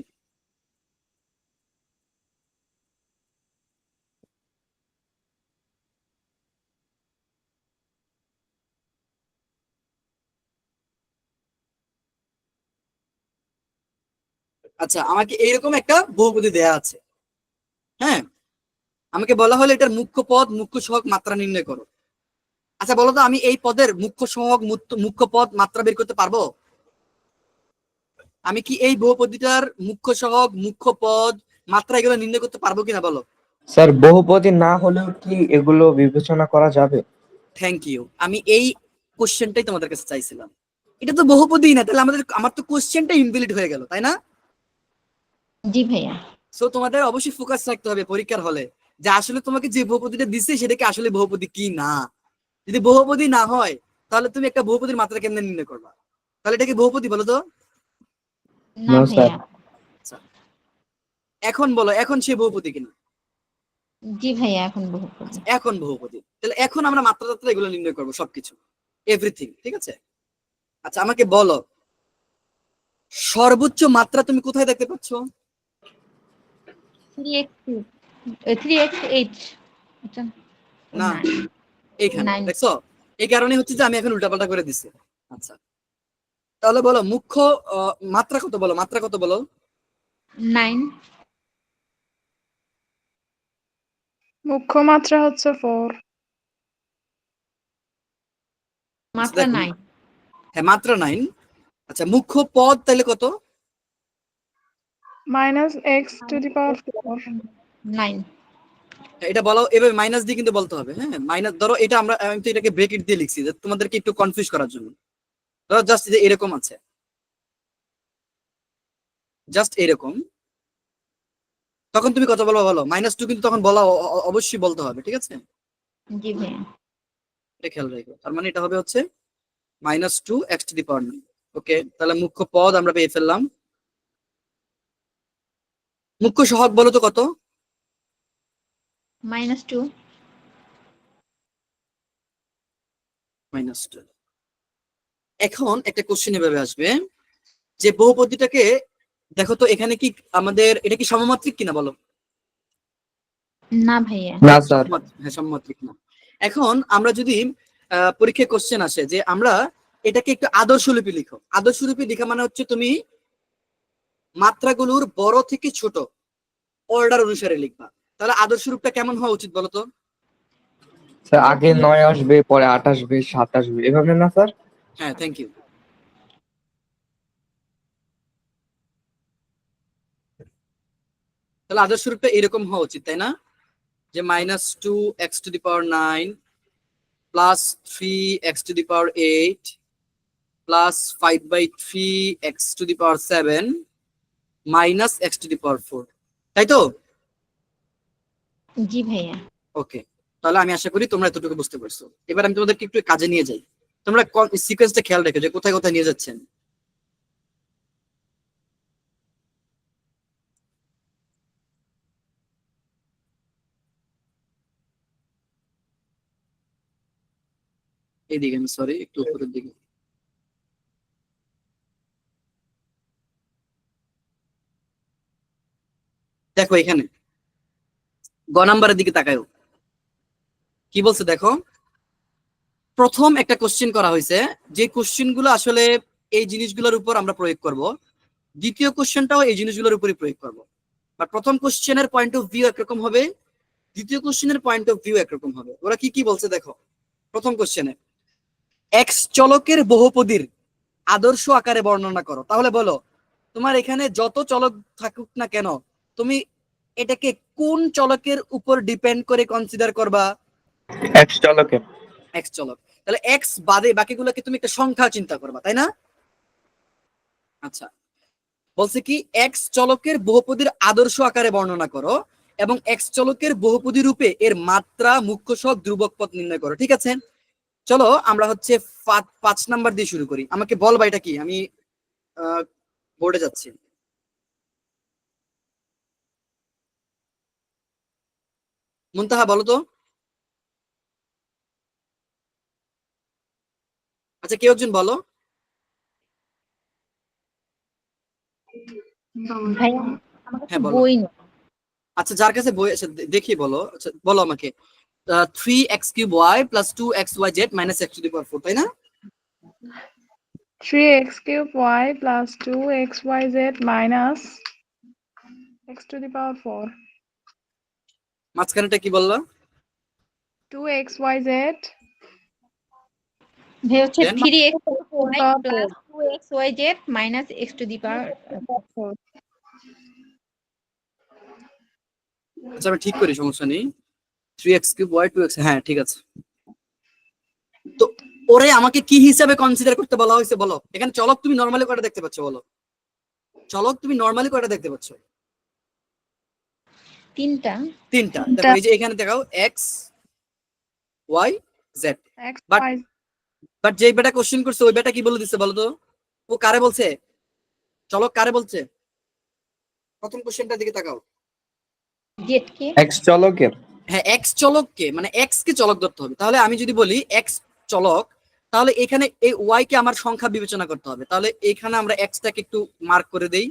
আচ্ছা, আমাকে এইরকম একটা বহুপদী দেয়া আছে, হ্যাঁ, আমাকে বলা হলো এটার মুখ্য পদ, মুখ্য সহগ, মাত্রা নির্ণয় করো। আচ্ছা বলো তো আমি এই পদের মুখ্য সহগ, মুখ্য পদ, মাত্রা বের করতে পারবো? আমি কি এই বহুপদীটার মুখ্য সহগ, মুখ্য পদ, মাত্রা এগুলো নির্ণয় করতে পারবো কিনা বলো? স্যার বহুপদী না হলেও কি এগুলো বিবেচনা করা যাবে? থ্যাংক ইউ, আমি এই কোশ্চেনটাই তোমাদের কাছে চাইছিলাম। এটা তো বহুপদী না, তাহলে আমার তো কোশ্চেনটা ইনভ্যালিড হয়ে গেল, তাই না? জি ভাইয়া। সো তোমাদের অবশ্যই ফোকাস রাখতে হবে পরীক্ষার হলে যে আসলে তোমাকে যে বহুপদীটা দিচ্ছে সেটাকে আসলে বহুপদী কি না। যদি বহুপদী না হয় তাহলে তুমি একটা বহুপদীর মাত্রা কেমনে নির্ণয় করবা? তাহলে এটা কি বহুপদী বলো তো? না No, স্যার। ভাইয়া। আচ্ছা, এখন বলো এখন সে বহুপদী কিনা? জি ভাইয়া এখন বহুপদী। এখন বহুপদী। তাহলে এখন আমরা মাত্রা টাত্রা এগুলো নির্ণয় করবো, সবকিছু, এভরিথিং, ঠিক আছে? আচ্ছা আমাকে বলো সর্বোচ্চ মাত্রা তুমি কোথায় দেখতে পাচ্ছ? 3x8। না, এইখানে 9। দেখছো? এই কারণে হচ্ছে যে আমি এখন উল্টাপাল্টা করে দিছি। আচ্ছা তাহলে বলো মুখ্য মাত্রা কত বলো, মাত্রা কত বলো? 9। মুখ্য মাত্রা হচ্ছে 4, মাত্রা দেখো, 9। হ্যাঁ মাত্রা 9। আচ্ছা মুখ্য পদ তাহলে কত? -x to the power 4. 9। এটা বলা এভাবে মাইনাস দিয়ে কিন্তু বলতে হবে। হ্যাঁ মাইনাস ধরো এটা আমি তো এটাকে ব্রেকেট দিয়ে লিখছি যে তোমাদেরকে একটু কনফিউজ করার জন্য। ধরো জাস্ট যে এরকম আছে, জাস্ট এরকম, তখন তুমি কত বলবো বলো? -2 কিন্তু তখন বলা অবশ্যই বলতে হবে, ঠিক আছে? জি ভাইয়া। এটা খেয়াল রাখো। তার মানে এটা হবে হচ্ছে -2 x to the power 9। ওকে, তাহলে মুখ্য পদ আমরা পেয়ে ফেললাম। মুখ্য সহগ বলো তো কত? -2। -2। এখন একটা কোশ্চেন এভাবে আসবে যে বহুপদীটাকে দেখো তো, এখানে কি আমাদের এটা কি সমমাত্রিক কিনা বলো? না ভাইয়া। না স্যার। হ্যাঁ সমমাত্রিক না। এখন আমরা যদি পরীক্ষায় কোশ্চেন আসে যে আমরা এটাকে একটু আদর্শলিপি লিখো। আদর্শলিপি লেখা মানে হচ্ছে তুমি মাত্রাগুলোর বড় থেকে ছোট অর্ডার অনুসারে লিখবা। তাহলে আদর্শ রূপটা কেমন হওয়া উচিত বলো তো? স্যার আগে 9 আসবে, পরে 8 আসবে, 7 আসবে, এভাবে না স্যার? হ্যাঁ থ্যাংক ইউ। তাহলে আদর্শ রূপটা এরকম হওয়া উচিত, তাই না? যে -2 x to the power 9 plus 3 x to the power 8 plus 5/3 x to the power 7 minus x to the power 4, তাই তো? জি ভাইয়া। ওকে, তাহলে আমি আশা করি তোমরা এতটুকু বুঝতে পারছো। এবার আমি তোমাদেরকে একটু কাজে নিয়ে যাই। তোমরা সিকোয়েন্সটা খেয়াল রেখো যে কোথায় কোথায় নিয়ে যাচ্ছেন। এইদিকে, আমি সরি একটু উপরের দিকে। দেখো এখানে গ নাম্বারের দিকে তাকায়ও, কি বলছে দেখো। প্রথম একটা কোশ্চেন করা হয়েছে, যে কোশ্চেন গুলো আসলে এই জিনিসগুলোর উপর আমরা প্রয়োগ করব। দ্বিতীয় কোশ্চেনটাও এই জিনিসগুলোর উপরই প্রয়োগ করব। বাট প্রথম কোশ্চেনের পয়েন্ট অফ ভিউ একরকম হবে, দ্বিতীয় কোশ্চেনের পয়েন্ট অফ ভিউ একরকম হবে। ওরা কি কি বলছে দেখো। প্রথম কোশ্চেনে এক্স চলকের বহুপদীর আদর্শ আকারে বর্ণনা করো। তাহলে বলো তোমার এখানে যত চলক থাকুক না কেন, তুমি এটাকে কোন চলকের উপর ডিপেন্ড করে কনসিডার করবা? x চলকে। এক্স চলক। তাহলে এক্স বাদে বাকিগুলোকে তুমি একটা সংখ্যা চিন্তা করবা, তাই না? আচ্ছা, বলছে কি এক্স চলকের বহুপদীর আদর্শ আকারে বর্ণনা করো এবং এক্স চলকের বহুপদী রূপে এর মাত্রা, মুখ্য সহগ, ধ্রুবক পদ নির্ণয় করো। ঠিক আছে, চলো আমরা হচ্ছে 5 নাম্বার দিয়ে শুরু করি। আমাকে বলবা এটা কি। আমি বোর্ডে যাচ্ছি। মুনতাহা বলো তো। আচ্ছা কেউ একজন বলো। ভাইয়া আমার কাছে হ্যাঁ বলো। বই নেই। আচ্ছা যার কাছে বই আছে দেখি বলো। আচ্ছা বলো আমাকে। 3x³ plus 2xyz minus x to the power 4, তাই না? 3x³ plus 2xyz minus x to the power 4. মাঝখানেটা কি বললা? 2xyz ভাই হচ্ছে Then? 3x power plus 2xyz minus x to the power 4. আচ্ছা আমি ঠিক করি, সমস্যা নেই। 3x³ 2x, হ্যাঁ ঠিক আছে। তো ওরে আমাকে কি হিসাবে কনসিডার করতে বলা হয়েছে বলো। এখানে চলক তুমি নরমালি কয়টা দেখতে পাচ্ছ বলো? চলক তুমি নরমালি কয়টা দেখতে পাচ্ছ? 3টা। দেখো এই যে এখানে দেখাও x y z। X, But y, but যে বেটা কোশ্চেন করছে ওই বেটা কি বলে দিচ্ছে বলো তো? ও কারে বলছে? চলক কারে বলছে? প্রথম কোশ্চেনটার দিকে তাকাও। z কে। x চলকের। হ্যাঁ এক্স চলককে, মানে এক্স কে চলক ধরতে হবে। তাহলে আমি যদি বলি এক্স চলক, তাহলে এখানে এই ওয়াই কে আমার সংখ্যা বিবেচনা করতে হবে। তাহলে এখানে আমরা এক্সটাকে একটু মার্ক করে দেই,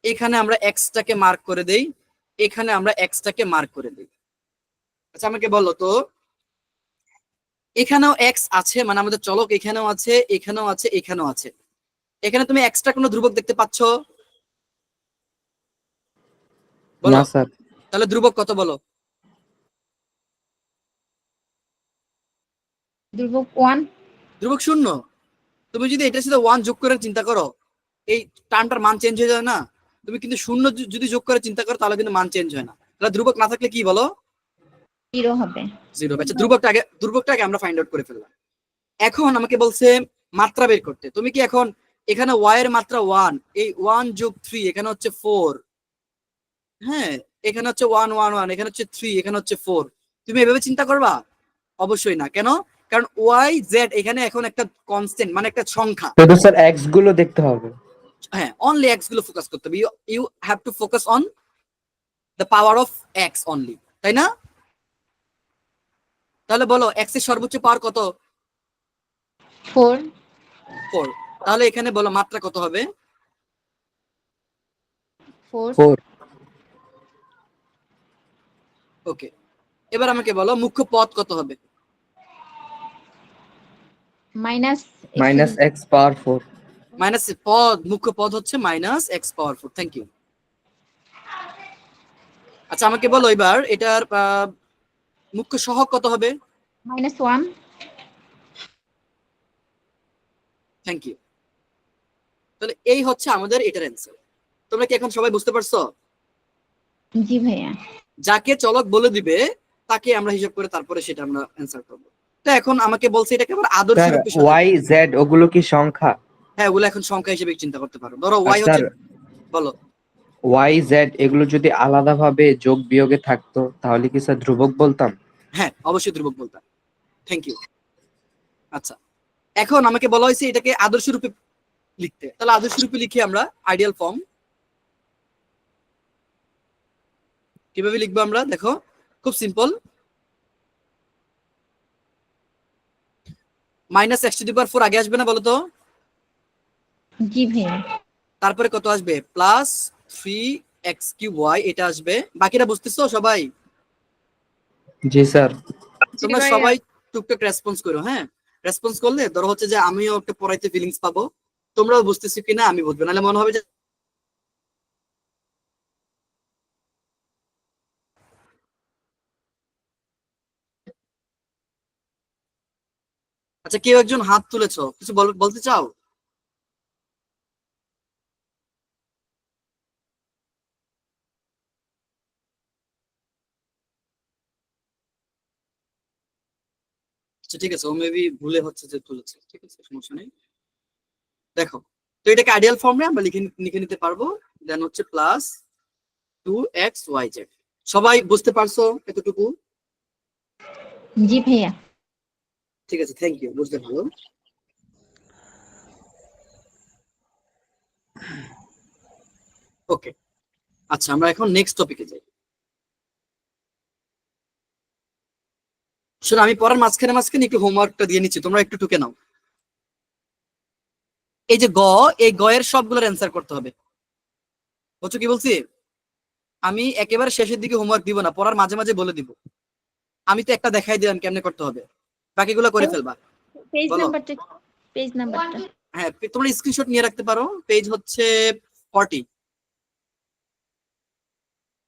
এখানে আমরা এক্সটাকে মার্ক করে দেই, এখানে আমরা এক্সটাকে মার্ক করে দেই। আচ্ছা আমাকে বলো তো, এখানেও এক্স আছে, মানে আমাদের চলক এখানেও আছে, এখানেও আছে, এখানেও আছে। এখানে তুমি এক্সট্রা কোনো ধ্রুবক দেখতে পাচ্ছ বলো? না স্যার। তাহলে ধ্রুবক কত বলো? ধ্রুবক 1। ধ্রুবক 0। তুমি যদি এটার সাথে 1 যোগ করে চিন্তা করো, এই টার্মটার মান চেঞ্জ হয়ে যায় না? তুমি কিন্তু 0 যদি যোগ করে চিন্তা করো তাহলে কিন্তু মান চেঞ্জ হয় না। তাহলে ধ্রুবক না থাকলে কি বলো? 0 হবে। 0 হবে। আচ্ছা, ধ্রুবকটা আগে আমরা ফাইন্ড আউট করে ফেললাম। এখন আমাকে বলছে মাত্রা বের করতে। তুমি কি এখন এখানে y এর মাত্রা 1, এই 1 যোগ 3 এখানে হচ্ছে 4, হ্যাঁ, এখানে হচ্ছে 1 1 1, এখানে হচ্ছে 3, এখানে হচ্ছে 4, তুমি এভাবে চিন্তা করবা? অবশ্যই না। কেন? কারণ y z এখানে এখন একটা কনস্ট্যান্ট, মানে একটা সংখ্যা। তো স্যার এক্স গুলো দেখতে হবে। হ্যাঁ, অনলি x গুলো ফোকাস করতে হবে। You have to focus on the power of x only, তাই না? তাহলে বলো x এর সর্বোচ্চ পাওয়ার কত? 4। 4। তাহলে এখানে বলো মাত্রা কত হবে? 4। 4। ওকে, এবার আমাকে বলো মুখ্য পদ কত হবে? Minus minus x power 4। Minus পদ, মুখ্য পদ হচ্ছে minus x power 4। Thank you. আচ্ছা, আমাকে বলো এবার এটার মুখ্য সহগ কত হবে? -1। Thank you. তাহলে এই হচ্ছে আমাদের এটার অ্যান্সার। তোমরা কি এখন সবাই বুঝতে পারছো? জি ভাইয়া। যাকে চলক বলে দিবে তাকে আমরা হিসাব করে তারপরে সেটা আমরা অ্যান্সার করব। তো এখন আমাকে বলছে এটাকে আবার আদর্শ স্যার রূপে সাজাতে। ওয়াই জেড ওগুলো কি সংখ্যা? হ্যাঁ, ওগুলো এখন সংখ্যা হিসেবে চিন্তা করতে পারো। ধরো আর y হচ্ছে, স্যার বলো। ওয়াই জেড এগুলো যদি আলাদাভাবে যোগ বিয়োগে থাকতো তাহলে কি স্যার ধ্রুবক বলতাম? হ্যাঁ, অবশ্যই ধ্রুবক বলতাম। Thank you. আচ্ছা, এখন আমাকে বলা হয়েছে এটাকে আদর্শ রূপে লিখতে। তাহলে আদর্শ রূপে লিখি আমরা আইডিয়াল ফর্ম। কিভাবে লিখবো আমরা? দেখো, খুব simple. Minus X to the power 4 আগে আসবে না বলো তো? জি ভাইয়া। তারপরে কত আসবে? প্লাস 3x³ এটা আসবে। বাকিটা বুঝতেছো সবাই? জি স্যার। তোমরা সবাই টুকটাক রেসপন্স করো। হ্যাঁ, রেসপন্স করলে ধরো হচ্ছে যে আমিও একটা পড়াইতে ফিলিংস পাবো, তোমরাও বুঝতেছো কিনা আমি বুঝবো, নাহলে মনে হবে যে আচ্ছা, কেউ একজন হাত তুলেছো, কিছু বলতে চাও? আচ্ছা, ঠিক আছে, ও মেবি ভুলে হচ্ছে যে তুলেছে। ঠিক আছে, সমস্যা নেই। দেখো, তো এটাকে আইডিয়াল ফর্মে আমরা লিখে নিতে পারবো। দেন হচ্ছে প্লাস 2xyz। সবাই বুঝতে পারছো এতটুকু? জি ভাইয়া। ঠিক আছে, থ্যাংক ইউ, বুঝতে ভালো। ওকে, আচ্ছা, আমরা এখন নেক্সট টপিকে যাই। শোনো, আমি পড়ার মাঝখানে মাঝখানে একটু হোমওয়ার্কটা দিয়ে নিচ্ছি, তোমরা একটু টুকে নাও। এই যে এই এর সবগুলোর অ্যান্সার করতে হবে। বুঝছো কি বলছি? আমি একেবারে শেষের দিকে হোমওয়ার্ক দিব না, পড়ার মাঝে মাঝে বলে দিব। আমি তো একটা দেখাই দিলাম কেমনে করতে হবে, বাকিগুলো করে ফেলবা। পেজ বলো। নাম্বারটা, পেজ নাম্বারটা। হ্যাঁ, তোমরা স্ক্রিনশট নিয়ে রাখতে পারো। পেজ হচ্ছে 40।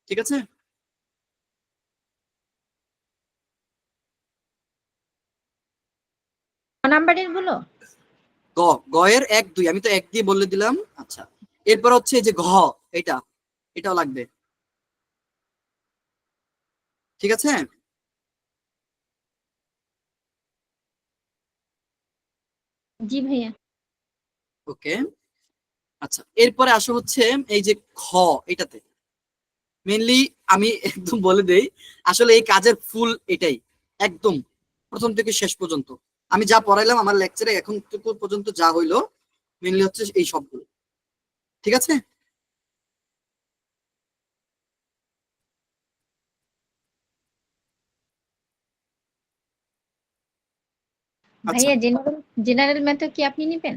ঠিক আছে? নাম্বারের গুলো গ এর 1 2, আমি তো 1 দিয়ে বলে দিলাম। আচ্ছা, এরপর হচ্ছে যে এটাও লাগবে। ঠিক আছে? জি ভাইয়া। ওকে, আচ্ছা, এরপরে আসো হচ্ছে এই যে এটাতে মেইনলি আমি একদম বলে দেই, আসলে এই কাজের ফুল এটাই, একদম প্রথম থেকে শেষ পর্যন্ত আমি যা পড়াইলাম আমার লেকচারে এখন পর্যন্ত যা হইলো মেইনলি হচ্ছে এই সবগুলো। ঠিক আছে? আচ্ছা, ভাইয়া জেনারেল ম্যাথ কি আপনি নেবেন?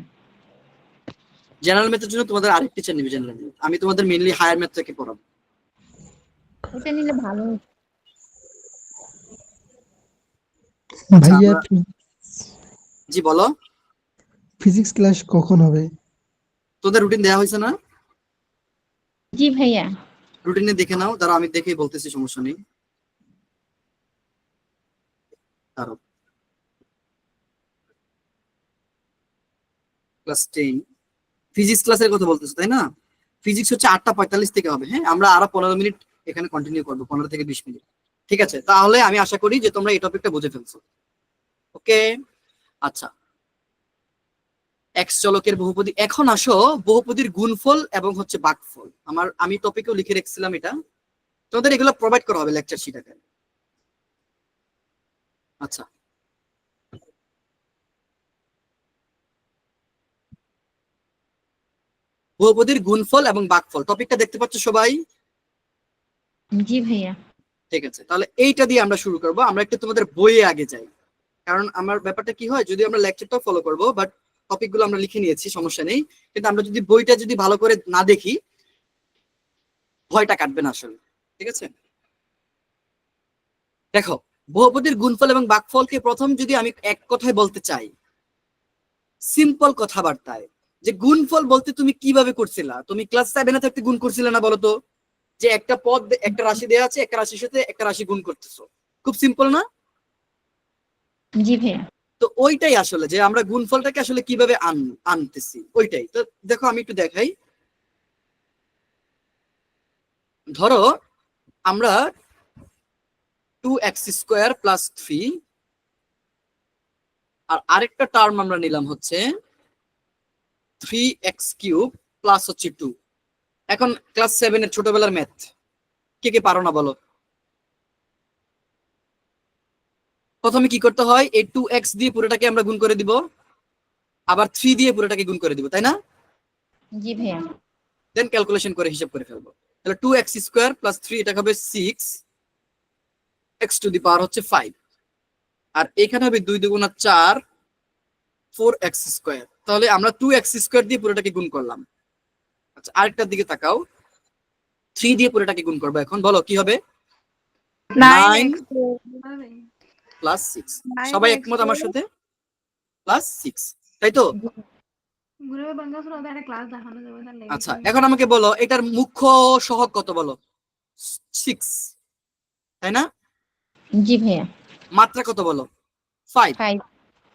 জেনারেল ম্যাথের জন্য তোমাদের আরেক টিচার নিবে। জেনারেল ম্যাথ আমি তোমাদের মেইনলি হায়ার ম্যাথ থেকে পড়াবো। ওটা নিলে ভালো হতো। আচ্ছা, ভাইয়া জি বলো। ফিজিক্স ক্লাস কখন হবে? তোদের রুটিন দেওয়া হয়েছে না? জি ভাইয়া। রুটিনে দেখে নাও, দাঁড়াও আমি দেখেই বলতেছি, সমস্যা নেই। দাঁড়াও। ক্লাস 10 ফিজিক্স ক্লাসের কথা বলতেছো তাই না? ফিজিক্স হচ্ছে 8:45 থেকে হবে। হ্যাঁ, আমরা আরো 15 মিনিট এখানে কন্টিনিউ করবো, 15 থেকে 20 মিনিট। ঠিক আছে, তাহলে আমি আশা করি যে তোমরা এই টপিকটা বুঝে ফেলছো। ওকে, আচ্ছা, এক্স চলকের বহুপদী। এখন আসো বহুপদীর গুণফল এবং হচ্ছে ভাগফল। আমি টপিকেও লিখে রেখেছিলাম এটা, তোমাদের এগুলো প্রোভাইড করা হবে লেকচার শিট আকারে। আচ্ছা, বহুপদীর গুণফল এবং ভাগফল টপিকটা দেখতে পাচ্ছ সবাই? জি ভাইয়া। ঠিক আছে, তাহলে এইটা দিয়ে আমরা শুরু করব। আমরা একটু তোমাদের বইয়ে আগে যাই, কারণ আমার ব্যাপারটা কি হয়, যদি আমরা লেকচারটাও ফলো করবো বাট টপিকগুলো আমরা লিখে নিয়েছি, সমস্যা নেই, কিন্তু আমরা যদি বইটা যদি ভালো করে না দেখি ভয়টা কাটবে না আসলে। ঠিক আছে, দেখো বহুপদীর গুণফল এবং ভাগফলকে প্রথম যদি আমি এক কথায় বলতে চাই, সিম্পল কথাবার্তায়, যে গুণফল বলতে তুমি কিভাবে করছিলা? তুমি ক্লাস 7 থাকতে গুণ করছিলে না বলো তো? যে একটা পদ, একটা রাশি দেওয়া আছে, একটা রাশির সাথে একটা রাশি গুণ করতেছো, খুব সিম্পল না? জি ভাইয়া। তো ওইটাই আসলে যে আমরা গুণফলটাকে আসলে কিভাবে আনতেছি ওইটাই। তো দেখো আমি একটু দেখাই। ধরো আমরা 2x² + 3 আর আরেকটা টার্ম আমরা নিলাম হচ্ছে 3x³ প্লাস হচ্ছে 2। এখন ক্লাস 7 এর ছোটবেলার ম্যাথ কে কে পারো না বলো? প্রথমে কি করতে হয়, এই 2x দিয়ে পুরোটাকে আমরা গুণ করে দিব, আবার 3 দিয়ে পুরোটাকে গুণ করে দিব, তাই না? জি ভাইয়া। দেন ক্যালকুলেশন করে হিসাব করে ফেলবো। তাহলে 2x² + 3 এটা হবে 6, x⁻⁵ হচ্ছে 5, আর এখানে হবে 2 × 4, 4x²। তাহলে আমরা 2x² দিয়ে পুরোটাকে গুণ করলাম। আচ্ছা, আরেকটার দিকে তাকাও, 3 দিয়ে পুরোটাকে গুণ করবো। এখন বলো কি হবে? 9 + 6। সবাই একমত আমার সাথে? +6, তাই তো? আচ্ছা, এখন আমাকে বলো এটার মুখ্য সহগ কত বলো? 6, তাই না? জি ভাইয়া। মাত্রা কত বলো? 5। 5।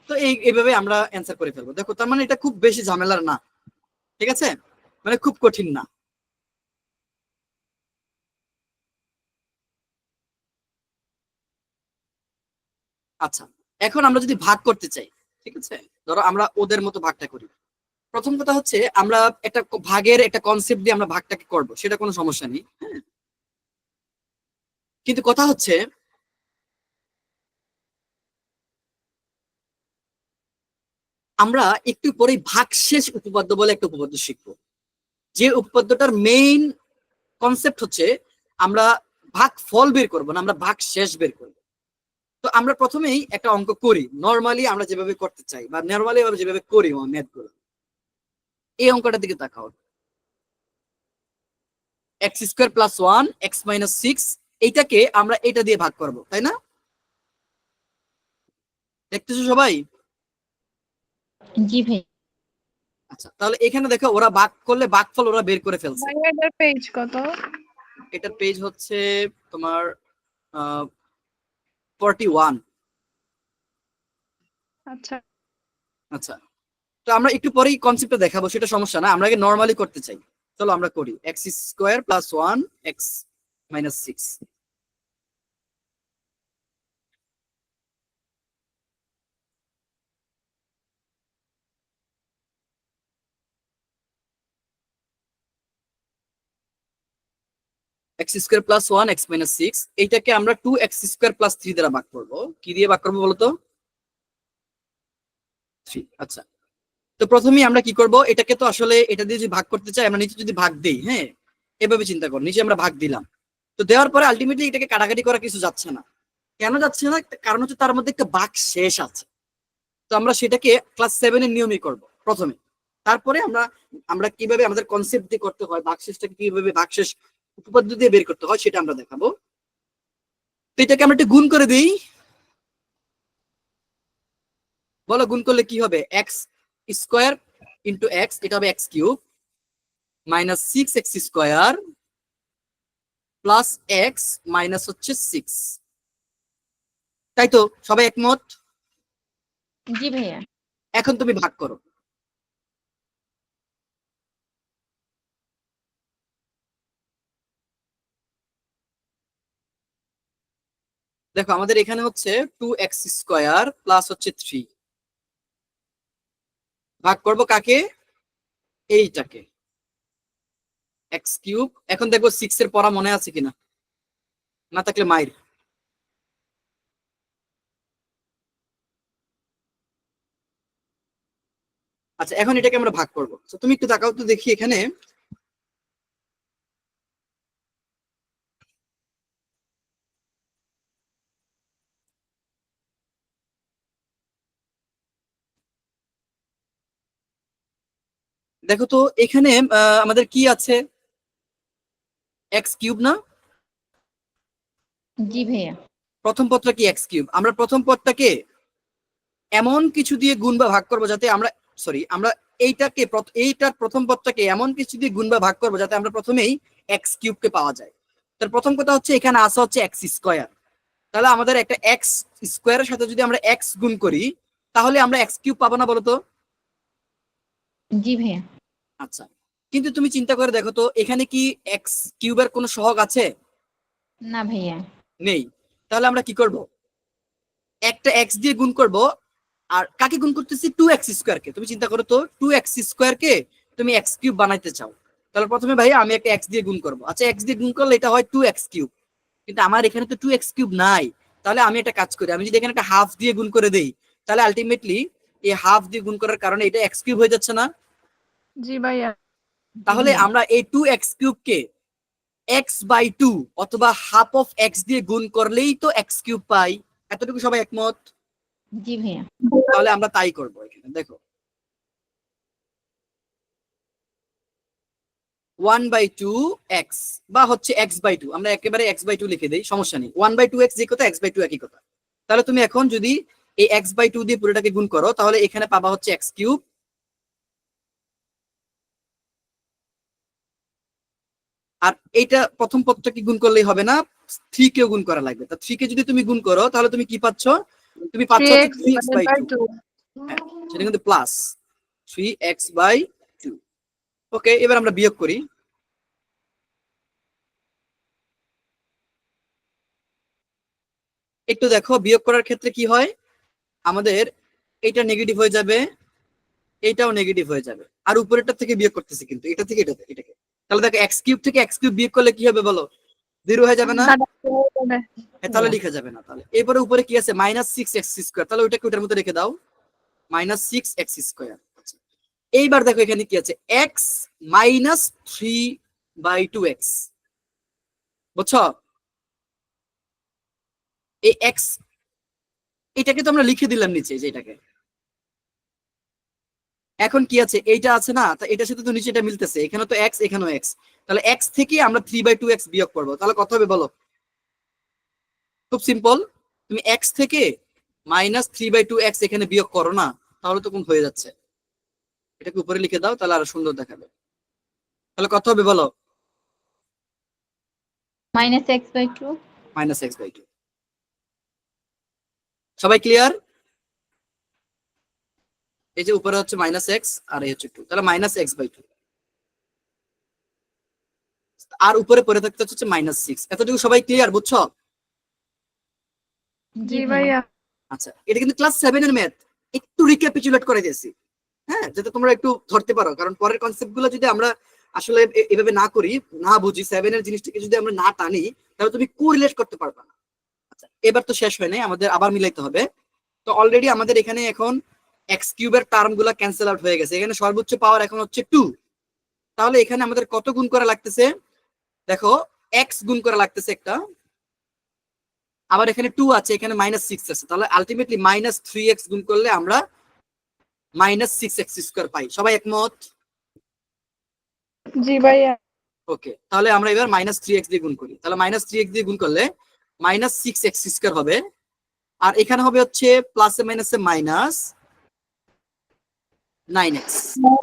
তো এইভাবে আমরা অ্যান্সার করে ফেলবো। দেখো তার মানে এটা খুব বেশি ঝামেলার না, ঠিক আছে, মানে খুব কঠিন না। আচ্ছা, এখন আমরা যদি ভাগ করতে চাই, ঠিক আছে, ধরো আমরা ওদের মতো ভাগটা করি। প্রথম কথা হচ্ছে আমরা একটা ভাগের একটা কনসেপ্ট দিয়ে আমরা ভাগটাকে করব, সেটা কোনো সমস্যা নেই। হ্যাঁ, কিন্তু কথা হচ্ছে আমরা একটু পরেই ভাগশেষ উপপাদ্য বলে একটা উপপাদ্য শিখবো, যে উপপাদ্যটার মেইন কনসেপ্ট হচ্ছে আমরা ভাগ ফল বের করবো না, আমরা ভাগ শেষ বের করবো। তো আমরা প্রথমেই একটা অঙ্ক করি, নর্মালি আমরা যেভাবে করতে চাই বা নর্মালি আমরা যেভাবে করি ম্যাথগুলো। এই অঙ্কটার দিকে তাকাও, x² + 1 x - 6, এইটাকে আমরা এটা দিয়ে ভাগ করব, তাই না? দেখতেছো সবাই? জি ভাই। আচ্ছা, তাহলে এখানে দেখো ওরা ভাগ করলে ভাগফল ওরা বের করে ফেলছে। এটার পেজ কত? এটার পেজ হচ্ছে তোমার 41। আচ্ছা, আচ্ছা, তো আমরা একটু পরেই কনসেপ্টটা দেখাবো, সেটা সমস্যা না, আমরা আগে নরমালি করতে চাই। চলো আমরা করি x² + 1 x - 6। x² + 1 x - 6, এইটাকে আমরা 2x² + 3 দ্বারা ভাগ করব। কি দিয়ে ভাগ করবো বলতো? 3। আচ্ছা, তো প্রথমেই আমরা কি করব, এটাকে তো আসলে এটা দিয়ে যদি ভাগ করতে চাই, আমরা নিচে যদি ভাগ দেই, হ্যাঁ এভাবে চিন্তা কর, নিচে আমরা ভাগ দিলাম, তো দেওয়ার পরে আলটিমেটলি এটাকে কাটাকাটি করা কিছু যাচ্ছে না। কেন যাচ্ছে না? কারণ হচ্ছে তার মধ্যে একটা ভাগ শেষ আছে। তো আমরা সেটাকে ক্লাস 7 এর নিয়মই করব প্রথমে, তারপরে আমরা আমরা কিভাবে আমাদের কনসেপ্ট দিয়ে করতে হয়, ভাগশেষটাকে কিভাবে ভাগশেষ উপপাদ্য দিয়ে বের করতে হয় সেটা আমরা দেখাবো। তো এটাকে আমরা একটু গুণ করে দিই। বলো গুণ করলে কি হবে? x² * x, এটা হবে x³ - 6x² + x - হচ্ছে 6, তাই তো? সবাই একমত? জি ভাইয়া। এখন তুমি ভাগ করো, দেখো আমাদের এখানে হচ্ছে 2x² প্লাস হচ্ছে 3, ভাগ করব কাকে? এইটাকে, x³ এখন দেখবো 6 এর পড়া মনে আছে কিনা, না থাকলে মাইর। আচ্ছা এখন এটাকে আমরা ভাগ করবো, তো তুমি একটু তাকাও তো দেখি এখানে। দেখো তো এখানে আমাদের কি আছে, x³ না? জি ভাইয়া। প্রথম পদটা কি x³, আমরা প্রথম পদটাকে এমন কিছু দিয়ে গুণ বা ভাগ করবো যাতে আমরা, সরি, আমরা এইটার প্রথম পদটাকে এমন কিছু দিয়ে গুণ বা ভাগ করবো যাতে আমরা প্রথমেই x³ কে পাওয়া যায়। তার প্রথম কথা হচ্ছে এখানে আসা হচ্ছে x², তাহলে আমাদের একটা x² এর সাথে যদি আমরা x গুণ করি তাহলে আমরা x³ পাবো না বলতো? জি ভাইয়া। আচ্ছা, কিন্তু তুমি চিন্তা করে দেখো তো এখানে কি x³ এর কোনো সহগ আছে? না ভাইয়া। নেই। তাহলে আমরা কি করব, একটা x দিয়ে গুণ করব, আর কাকে গুণ করতেছি? 2x² কে। তুমি চিন্তা করো তো 2x² কে তুমি x³ বানাইতে চাও, তাহলে প্রথমে ভাই আমি একটা x দিয়ে গুণ করব। আচ্ছা x দিয়ে গুণ করলে এটা হয় 2x³, কিন্তু আমার এখানে তো 2x³ নাই। তাহলে আমি একটা কাজ করি, আমি যদি এখানে একটা হাফ দিয়ে গুণ করে দেই তাহলে আলটিমেটলি এই হাফ দিয়ে গুণ করার কারণে এটা x³ হয়ে যাচ্ছে না? জি ভাইয়া। তাহলে আমরা এই 2x³ কে x/2 অথবা হাফ অফ x দিয়ে গুণ করলেই তো x³ পাই। এতটুকু সবাই একমত? জি ভাইয়া। তাহলে আমরা তাই করব। এখানে দেখো 1/2x বা হচ্ছে x/2, আমরা একেবারে x/2 লিখে দেই, সমস্যা নেই। 1/2x যে কথা, x/2 একই কথা। তাহলে তুমি এখন যদি এই x/2 দিয়ে পুরোটাকে গুণ করো তাহলে এখানে পাবা হচ্ছে x³, আর এইটা প্রথম পদটাকে গুণ করলেই হবে না, 3 কেও গুণ করা লাগবে। তা 3 কে যদি তুমি গুণ করো তাহলে তুমি কি পাচ্ছ? তুমি পাচ্ছ হচ্ছে 3x/2, হ্যাঁ সেটা কিন্তু প্লাস 3x/2। ওকে, এবার আমরা বিয়োগ করি। একটু দেখো বিয়োগ করার ক্ষেত্রে কি হয়, আমাদের এটা নেগেটিভ হয়ে যাবে, এটাও নেগেটিভ হয়ে যাবে, আর উপরেরটা থেকে বিয়োগ করতেছি কিন্তু এটা থেকে এটাকে। তাহলে দেখো x³ থেকে x³ বিয়োগ করলে কি হবে বলো? 0 হয়ে যাবে না? হ্যাঁ, তাহলে লিখা যাবে না। তাহলে এরপরে উপরে কি আছে? -6x², তাহলে ওইটাকে ওটার মধ্যে রেখে দাও, -6x²। এইবার দেখো এখানে কি আছে, x - 3/2x, বুঝছো? এই x এটাকে তো আমরা লিখে দিলাম নিচে, যে এটাকে এখন কি আছে, এইটা আছে না, তা এটার সাথে তো নিচে এটা মিলতেছে, এখানে তো x এখানেও x, তাহলে x থেকে আমরা 3/2x বিয়োগ করবো, তাহলে কত হবে বলো? খুব সিম্পল, তুমি x থেকে -3/2x এখানে বিয়োগ করো না, তাহলে তো কোন হয়ে যাচ্ছে, এটাকে উপরে লিখে দাও তাহলে আরো সুন্দর দেখাবে। তাহলে কত হবে বলো? -x/2। -x/2। সবাই ক্লিয়ার? এই যে উপরে হচ্ছে -x আর এই হচ্ছে 2, তাহলে -x/2, আর উপরে পড়ে থাকতে হচ্ছে -6। এতটুকু সবাই ক্লিয়ার, বুঝছো? জি ভাইয়া। আচ্ছা, এটা কিন্তু ক্লাস 7 এর ম্যাথ, একটু রিক্যাপিচুলেট করে দিয়েছি, হ্যাঁ, যাতে তোমরা একটু ধরতে পারো, কারণ পরের কনসেপ্ট গুলো যদি আমরা আসলে এভাবে না করি, না বুঝি, 7 এর জিনিসটাকে যদি আমরা না টানি তাহলে তুমি কোরিলেট করতে পারবে না। আচ্ছা, এবার তো শেষ হয় নাই, আমাদের আবার মিলাইতে হবে। তো অলরেডি আমাদের এখানে এখন x³ এর টার্ম গুলা ক্যান্সেল আউট হয়ে গেছে, এখানে সর্বোচ্চ পাওয়ার এখন হচ্ছে 2, তাহলে এখানে আমাদের কত গুণ করা লাগতেছে? দেখো x গুণ করা লাগতেছে একটা, আবার এখানে 2 আছে, এখানে -6 আছে, তাহলে আলটিমেটলি -3x গুণ করলে আমরা -6x² পাই। সবাই একমত? জি ভাইয়া। ওকে, তাহলে আমরা এবার -3x দিয়ে গুণ করি, তাহলে -3x দিয়ে গুণ করলে -6x² হবে, আর এখানে হবে হচ্ছে প্লাসে মাইনাসে -9x।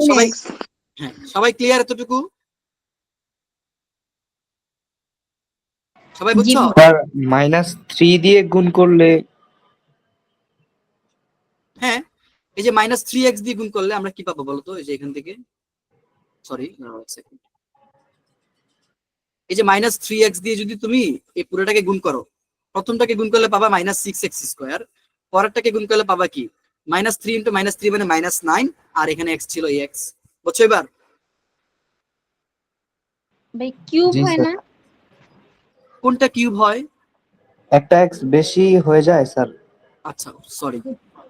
সবাই, হ্যাঁ সবাই ক্লিয়ার এতটুকু? সবাই বুঝছো? -3 দিয়ে গুণ করলে হ্যাঁ, এই যে -3x দিয়ে গুণ করলে আমরা কি পাবো বলতো? এই যে এখান থেকে, সরি এই যে -3x দিয়ে যদি তুমি এই পুরোটাকে গুণ করো প্রথমটাকে গুণ করলে পাবা -6x², পরেরটাকে গুণ করলে পাবা কি -3 × -3 মানে -9, আর এখানে x ছিল এই x। বুঝছো এবার? ভাই কিউব জি হয় স্যার। না? কোনটা কিউব হয়? একটা এক্স বেশি হয়ে যায় স্যার। আচ্ছা সরি,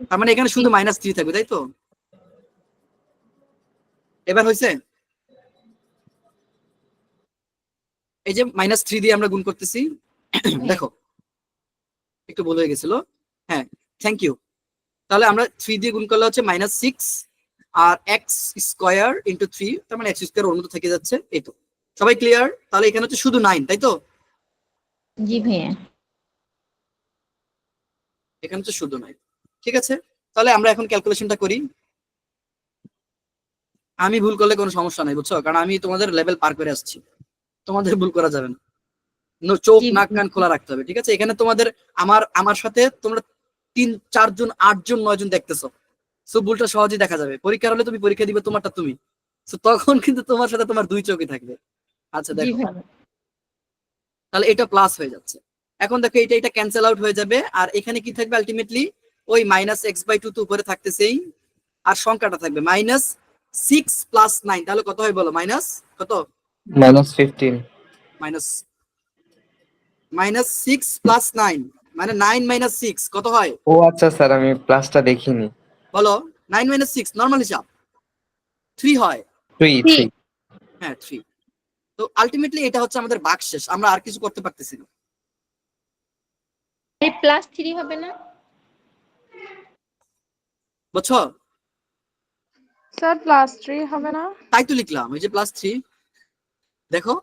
তার মানে এখানে শুধু -3 থাকবে, তাই তো? এবার হয়েছে? এই যে -3 দিয়ে আমরা গুণ করতেছি, দেখো একটু ভুল হয়ে গেছিল। হ্যাঁ, থ্যাংক ইউ। তাহলে আমরা 3 দিয়ে গুণ করলে হচ্ছে -6 আর x² × 3, তার মানে x² ওর মতো থেকে যাচ্ছে। এই তো, সবাই ক্লিয়ার? তাহলে এখানে হচ্ছে শুধু 9, তাই তো? জি ভাইয়া। এখানে হচ্ছে শুধু 9। ঠিক আছে, তাহলে আমরা এখন ক্যালকুলেশনটা করি। আমি ভুল করলে কোনো সমস্যা নাই, বুঝছো, কারণ আমি তোমাদের লেভেল পার করে আসছি, তোমাদের ভুল করা যাবে না। চোখ জি নাক কান খোলা রাখতে হবে, ঠিক আছে? এখানে তোমাদের আমার সাথে তোমরা 3 4 জন 8 জন 9 জন দেখতেছো, সো ভুলটা সহজেই দেখা যাবে। পরীক্ষার হলে তুমি পরীক্ষা দিবে তোমারটা তুমি, সো তখন কিন্তু তোমার সাথে তোমার 2 চোখই থাকবে। আচ্ছা জি দেখো, ভাইয়া। তাহলে এটা প্লাস হয়ে যাচ্ছে। এখন দেখো এটা ক্যান্সেল আউট হয়ে যাবে, আর এখানে কি থাকবে আলটিমেটলি? ওই -x/2 তো উপরে থাকতেছেই, আর সংখ্যাটা থাকবে -6 + 9, তাহলে কত হয় বলো? মাইনাস কত? -15। -6 + 9 মানে 9 - 6 কত হয় ও আচ্ছা স্যার, আমি প্লাসটা দেখিনি। বলো? 9 - 6 নরমাল হিসাব 3 হয়। 3। হ্যাঁ 3। তো আলটিমেটলি এটা হচ্ছে আমাদের ভাগশেষ, আমরা আর কিছু করতে পারতেছি না। এই +3 হবে না? বুঝছো? স্যার +3 হবে না? তাই তো লিখলাম, এই যে +3, দেখো।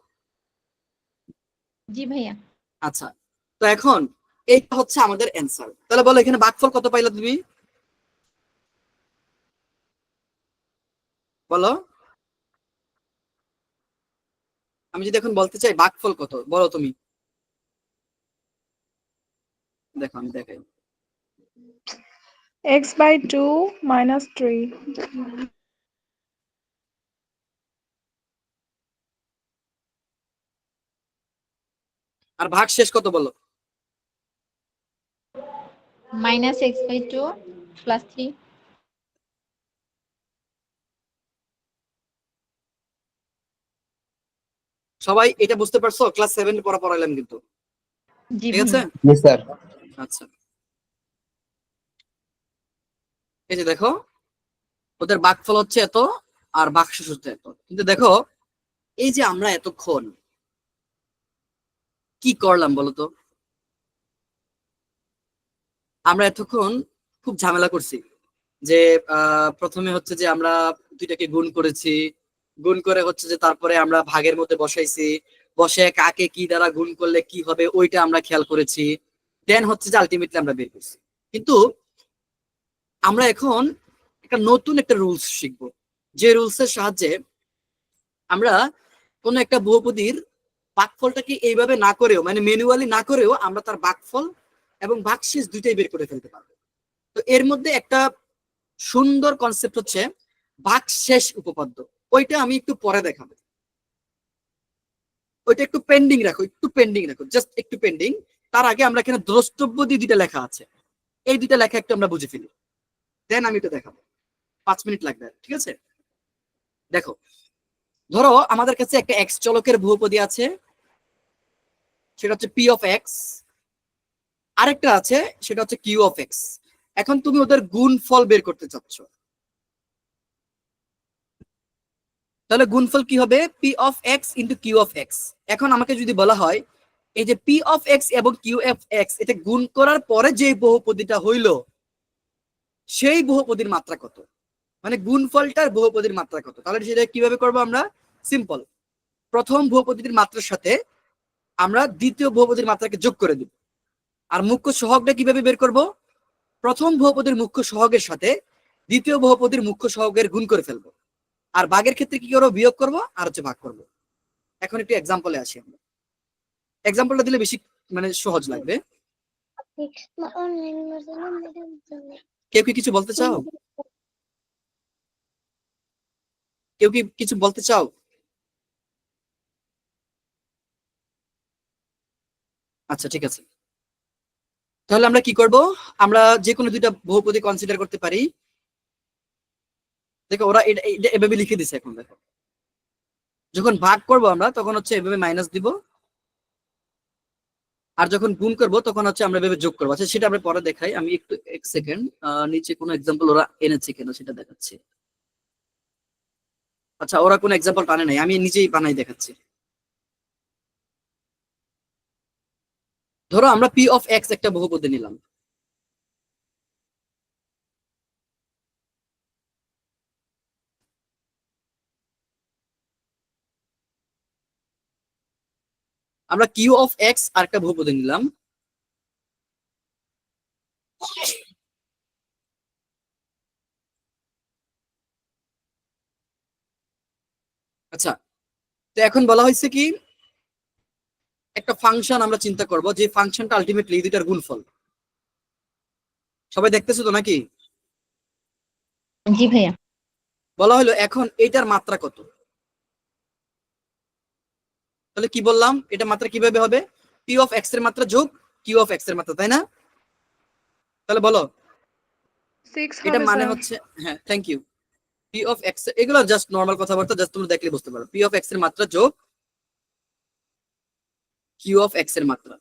জি ভাইয়া। আচ্ছা, তো এখন এইটা হচ্ছে আমাদের অ্যান্সার। তাহলে বলো এখানে ভাগফল কত পাইলা তুমি? বলো, আমি যদি এখন বলতে চাই ভাগফল কত, বলো তুমি। দেখো আমি দেখাই। x/2 - 3। আর ভাগশেষ কত বলো? -x/2 + 3। সবাই এটা বুঝতে পারছো? ক্লাস 7 পড়া পড়াইলাম কিন্তু, জি ঠিক আছে? জি স্যার। আচ্ছা, এই যে দেখো ওদের ভাগফল হচ্ছে এত, আর ভাগশেষ হচ্ছে এত। কিন্তু দেখো এই যে আমরা এতক্ষণ কি করলাম বলতো? আমরা এতক্ষণ খুব ঝামেলা করছি, যে প্রথমে হচ্ছে যে আমরা দুইটাকে গুণ করেছি, গুণ করে হচ্ছে যে তারপরে আমরা ভাগের মধ্যে বসাইছি, বসে কাকে কি দ্বারা গুণ করলে কি হবে ওইটা আমরা খেয়াল করেছি, দেন হচ্ছে যে আলটিমেটলি আমরা বের করছি। কিন্তু আমরা এখন একটা নতুন একটা রুলস শিখবো, যে রুলসের সাহায্যে আমরা কোন একটা বহুপদীর ভাগফলটাকে এইভাবে না করেও, মানে ম্যানুয়ালি না করেও, আমরা তার ভাগফল এবং ভাগশেষ দুইটাই বের করে ফেলতে পারবো। তো এর মধ্যে একটা সুন্দর কনসেপ্ট হচ্ছে ভাগশেষ উপপাদ্য। ওইটা আমি একটু পরে দেখাবো, ওইটা একটু পেন্ডিং রাখো, একটু পেন্ডিং রাখো, জাস্ট একটু পেন্ডিং। তার আগে আমরা এখানে দ্রষ্টব্য দিয়ে দুইটা লেখা আছে, এই দুইটা লেখা একটু আমরা বুঝে ফেলি, দেন আমি এটা দেখাবো। 5 মিনিট লাগবে, ঠিক আছে? দেখো, ধরো আমাদের কাছে একটা এক্স চলকের বহুপদী আছে, সেটা হচ্ছে p(x), আরেকটা আছে সেটা হচ্ছে q(x). এখন তুমি ওদের গুণফল বের করতে চাচ্ছ, তাহলে গুণফল কি হবে? p(x) × q(x). এখন আমাকে যদি বলা হয় এই যে p(x) এবং q(x) এটা গুণ করার পরে যে বহুপদীটা হইল সেই বহুপদীর মাত্রা কত, মানে গুণফলটার বহুপদীর মাত্রা কত, তাহলে সেটা কিভাবে করবো আমরা? সিম্পল, প্রথম বহুপদীর মাত্রার সাথে আমরা দ্বিতীয় বহুপদীর মাত্রাকে যোগ করে দিব। আর মুখ্য সহগটা কিভাবে বের করব? প্রথম বহুপদীর মুখ্য সহগের সাথে দ্বিতীয় বহুপদীর মুখ্য সহগের গুণ করে ফেলবো। আর ভাগের ক্ষেত্রে কি করবো? বিয়োগ করব, আর হচ্ছে ভাগ করব। এখন একটু এক্সাম্পলে আসি আমরা, এক্সাম্পলটা দিলে বেশি মানে সহজ লাগবে। কেউ কি কিছু বলতে চাও? কেউ কি কিছু বলতে চাও? আচ্ছা ঠিক আছে, তাহলে আমরা কি করব, আমরা যে কোনো দুইটা বহুপদী কনসিডার করতে পারি। দেখো ওরা এটা এভাবে লিখে দিছে। এখন দেখো যখন ভাগ করব আমরা তখন হচ্ছে এভাবে মাইনাস দিব, আর যখন গুণ করব তখন হচ্ছে আমরা এভাবে যোগ করবো। আচ্ছা সেটা আমরা পরে দেখাই। আমি একটু এক সেকেন্ড নিচে কোনো এক্সাম্পল ওরা এনেছে কিনা সেটা দেখাচ্ছি। আচ্ছা ওরা কোনো এক্সাম্পল টানে নাই, আমি নিজেই বানাই দেখাচ্ছি। ধরো আমরা পি অফ এক্স একটা বহুপদী নিলাম। আমরা কিউ অফ এক্স আর একটা বহুপদী নিলাম। আচ্ছা তো এখন বলা হয়েছে কি, একটা ফাংশন আমরা চিন্তা করব যে ফাংশনটা আলটিমেটলি দুইটার গুণফল। সবাই দেখতেছো তো নাকি? জি ভাইয়া। বলা হলো এখন এটার মাত্রা কত। তাহলে কি বললাম, এটা মাত্রা কিভাবে হবে, পি অফ এক্স এর মাত্রা যোগ কিউ অফ এক্স এর মাত্রা, তাই না? তাহলে বলো 6 এটা হবে মানে স্যার। হচ্ছে, হ্যাঁ thank you, p of x, এগুলো জাস্ট নরমাল কথাবার্তা, জাস্ট তুমি দেখলে বুঝতে পারো। পি অফ এক্স এর মাত্রা যোগ কিউ অফ এক্স এর মাত্রা।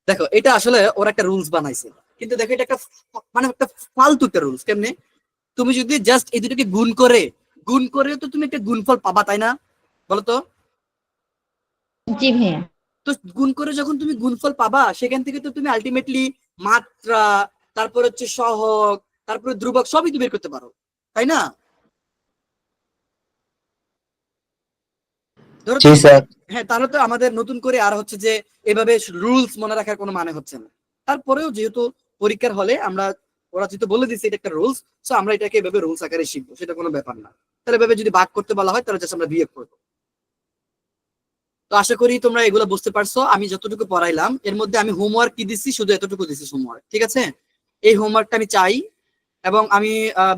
দেখো এটা আসলে ওরা একটা রুলস বানাইছে, কিন্তু দেখো এটা একটা মানে একটা ফালতু একটা রুলস। কেমনে, তুমি যদি জাস্ট এই দুটোকে গুণ করে তো তুমি একটা গুণফল পাবা, তাই না? বলো তো। জি ভাইয়া। তো গুণ করে যখন তুমি গুণফল পাবা, সেখান থেকে তো তুমি আলটিমেটলি মাত্রা, তারপর হচ্ছে সহগ, তারপরে ধ্রুবক সবই তুমি বের করতে পারো, তাই না? ধরো জি স্যার। হ্যাঁ, তাহলে তো আমাদের নতুন করে আর হচ্ছে যে এভাবে রুলস মনে রাখার কোনো মানে হচ্ছে না। তারপরেও যেহেতু পরীক্ষার হলে আমরা, ওরা যেহেতু বলে দিচ্ছে এটা একটা রুলস, সো আমরা এটাকে এভাবে রুলস আকারে শিখবো, সেটা কোনো ব্যাপার না। তাহলে এভাবে যদি ভাগ করতে বলা হয় তাহলে জাস্ট আমরা বিয়োগ করবো। তো আশা করি তোমরা এগুলো বুঝতে পারছো। আমি যতটুকু পড়াইলাম এর মধ্যে আমি হোমওয়ার্ক কি দিচ্ছি, শুধু এতটুকু দিচ্ছি হোমওয়ার্ক, ঠিক আছে? এই হোমওয়ার্কটা আমি চাই, এবং আমি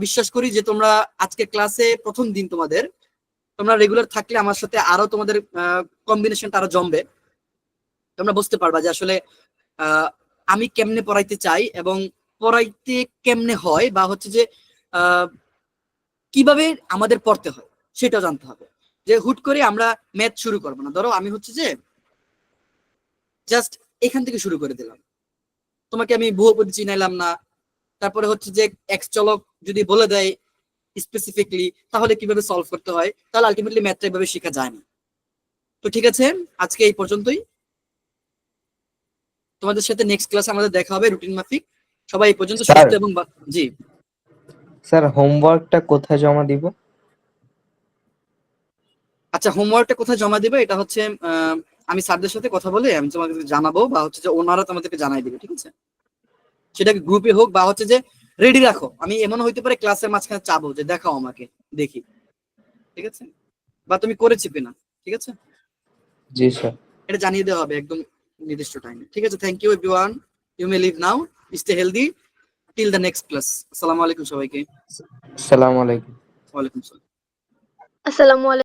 বিশ্বাস করি যে তোমরা আজকে ক্লাসে প্রথম দিন, তোমরা রেগুলার থাকলে আমার সাথে আরো তোমাদের কম্বিনেশনটা আরো জমবে। তোমরা বুঝতে পারবা যে আসলে আমি কেমনে পড়াইতে চাই এবং পড়াইতে কেমনে হয়, বা হচ্ছে যে কিভাবে আমাদের পড়তে হয় সেটাও জানতে হবে। যে হুট করে আমরা ম্যাথ শুরু করবো না। ধরো আমি হচ্ছে যে জাস্ট এখান থেকে শুরু করে দিলাম, তোমাকে আমি বহুপদী চিনাইলাম না, তারপরে হচ্ছে যে এক্স চলক যদি বলে দেয় স্পেসিফিকলি তাহলে কিভাবে সলভ করতে হয়, তাহলে আলটিমেটলি ম্যাথটা এভাবে শেখা যায় না। তো ঠিক আছে, আজকে এই পর্যন্তই। তোমাদের সাথে নেক্সট ক্লাসে আমাদের দেখা হবে রুটিন মাফিক। সবাই এই পর্যন্ত স্যার। সুস্থ এবং জি স্যার হোমওয়ার্কটা কোথায় জমা দিব? আচ্ছা, হোমওয়ার্কটা কোথায় জমা দিবে এটা হচ্ছে আমি স্যারদের সাথে কথা বলে আমি তোমাকে জানাবো, বা হচ্ছে যে ওনারা তোমাদেরকে জানাই দিবে, ঠিক আছে? সেটাকে গ্রুপে হোক বা হচ্ছে যে রেডি রাখো। আমি এমন হইতে পারে ক্লাসের মাঝখানে চাবো যে দেখাও আমাকে, দেখি, ঠিক আছে? বা তুমি করেছি কিনা, ঠিক আছে? জি স্যার। এটা জানিয়ে দেওয়া হবে একদম নির্দিষ্ট টাইমে, ঠিক আছে? Thank you everyone, you may leave now, stay healthy till the next class. আসসালামু আলাইকুম সবাইকে। আসসালামু আলাইকুম। ওয়ালাইকুম আসসালাম। আসসালামু আলাইকুম।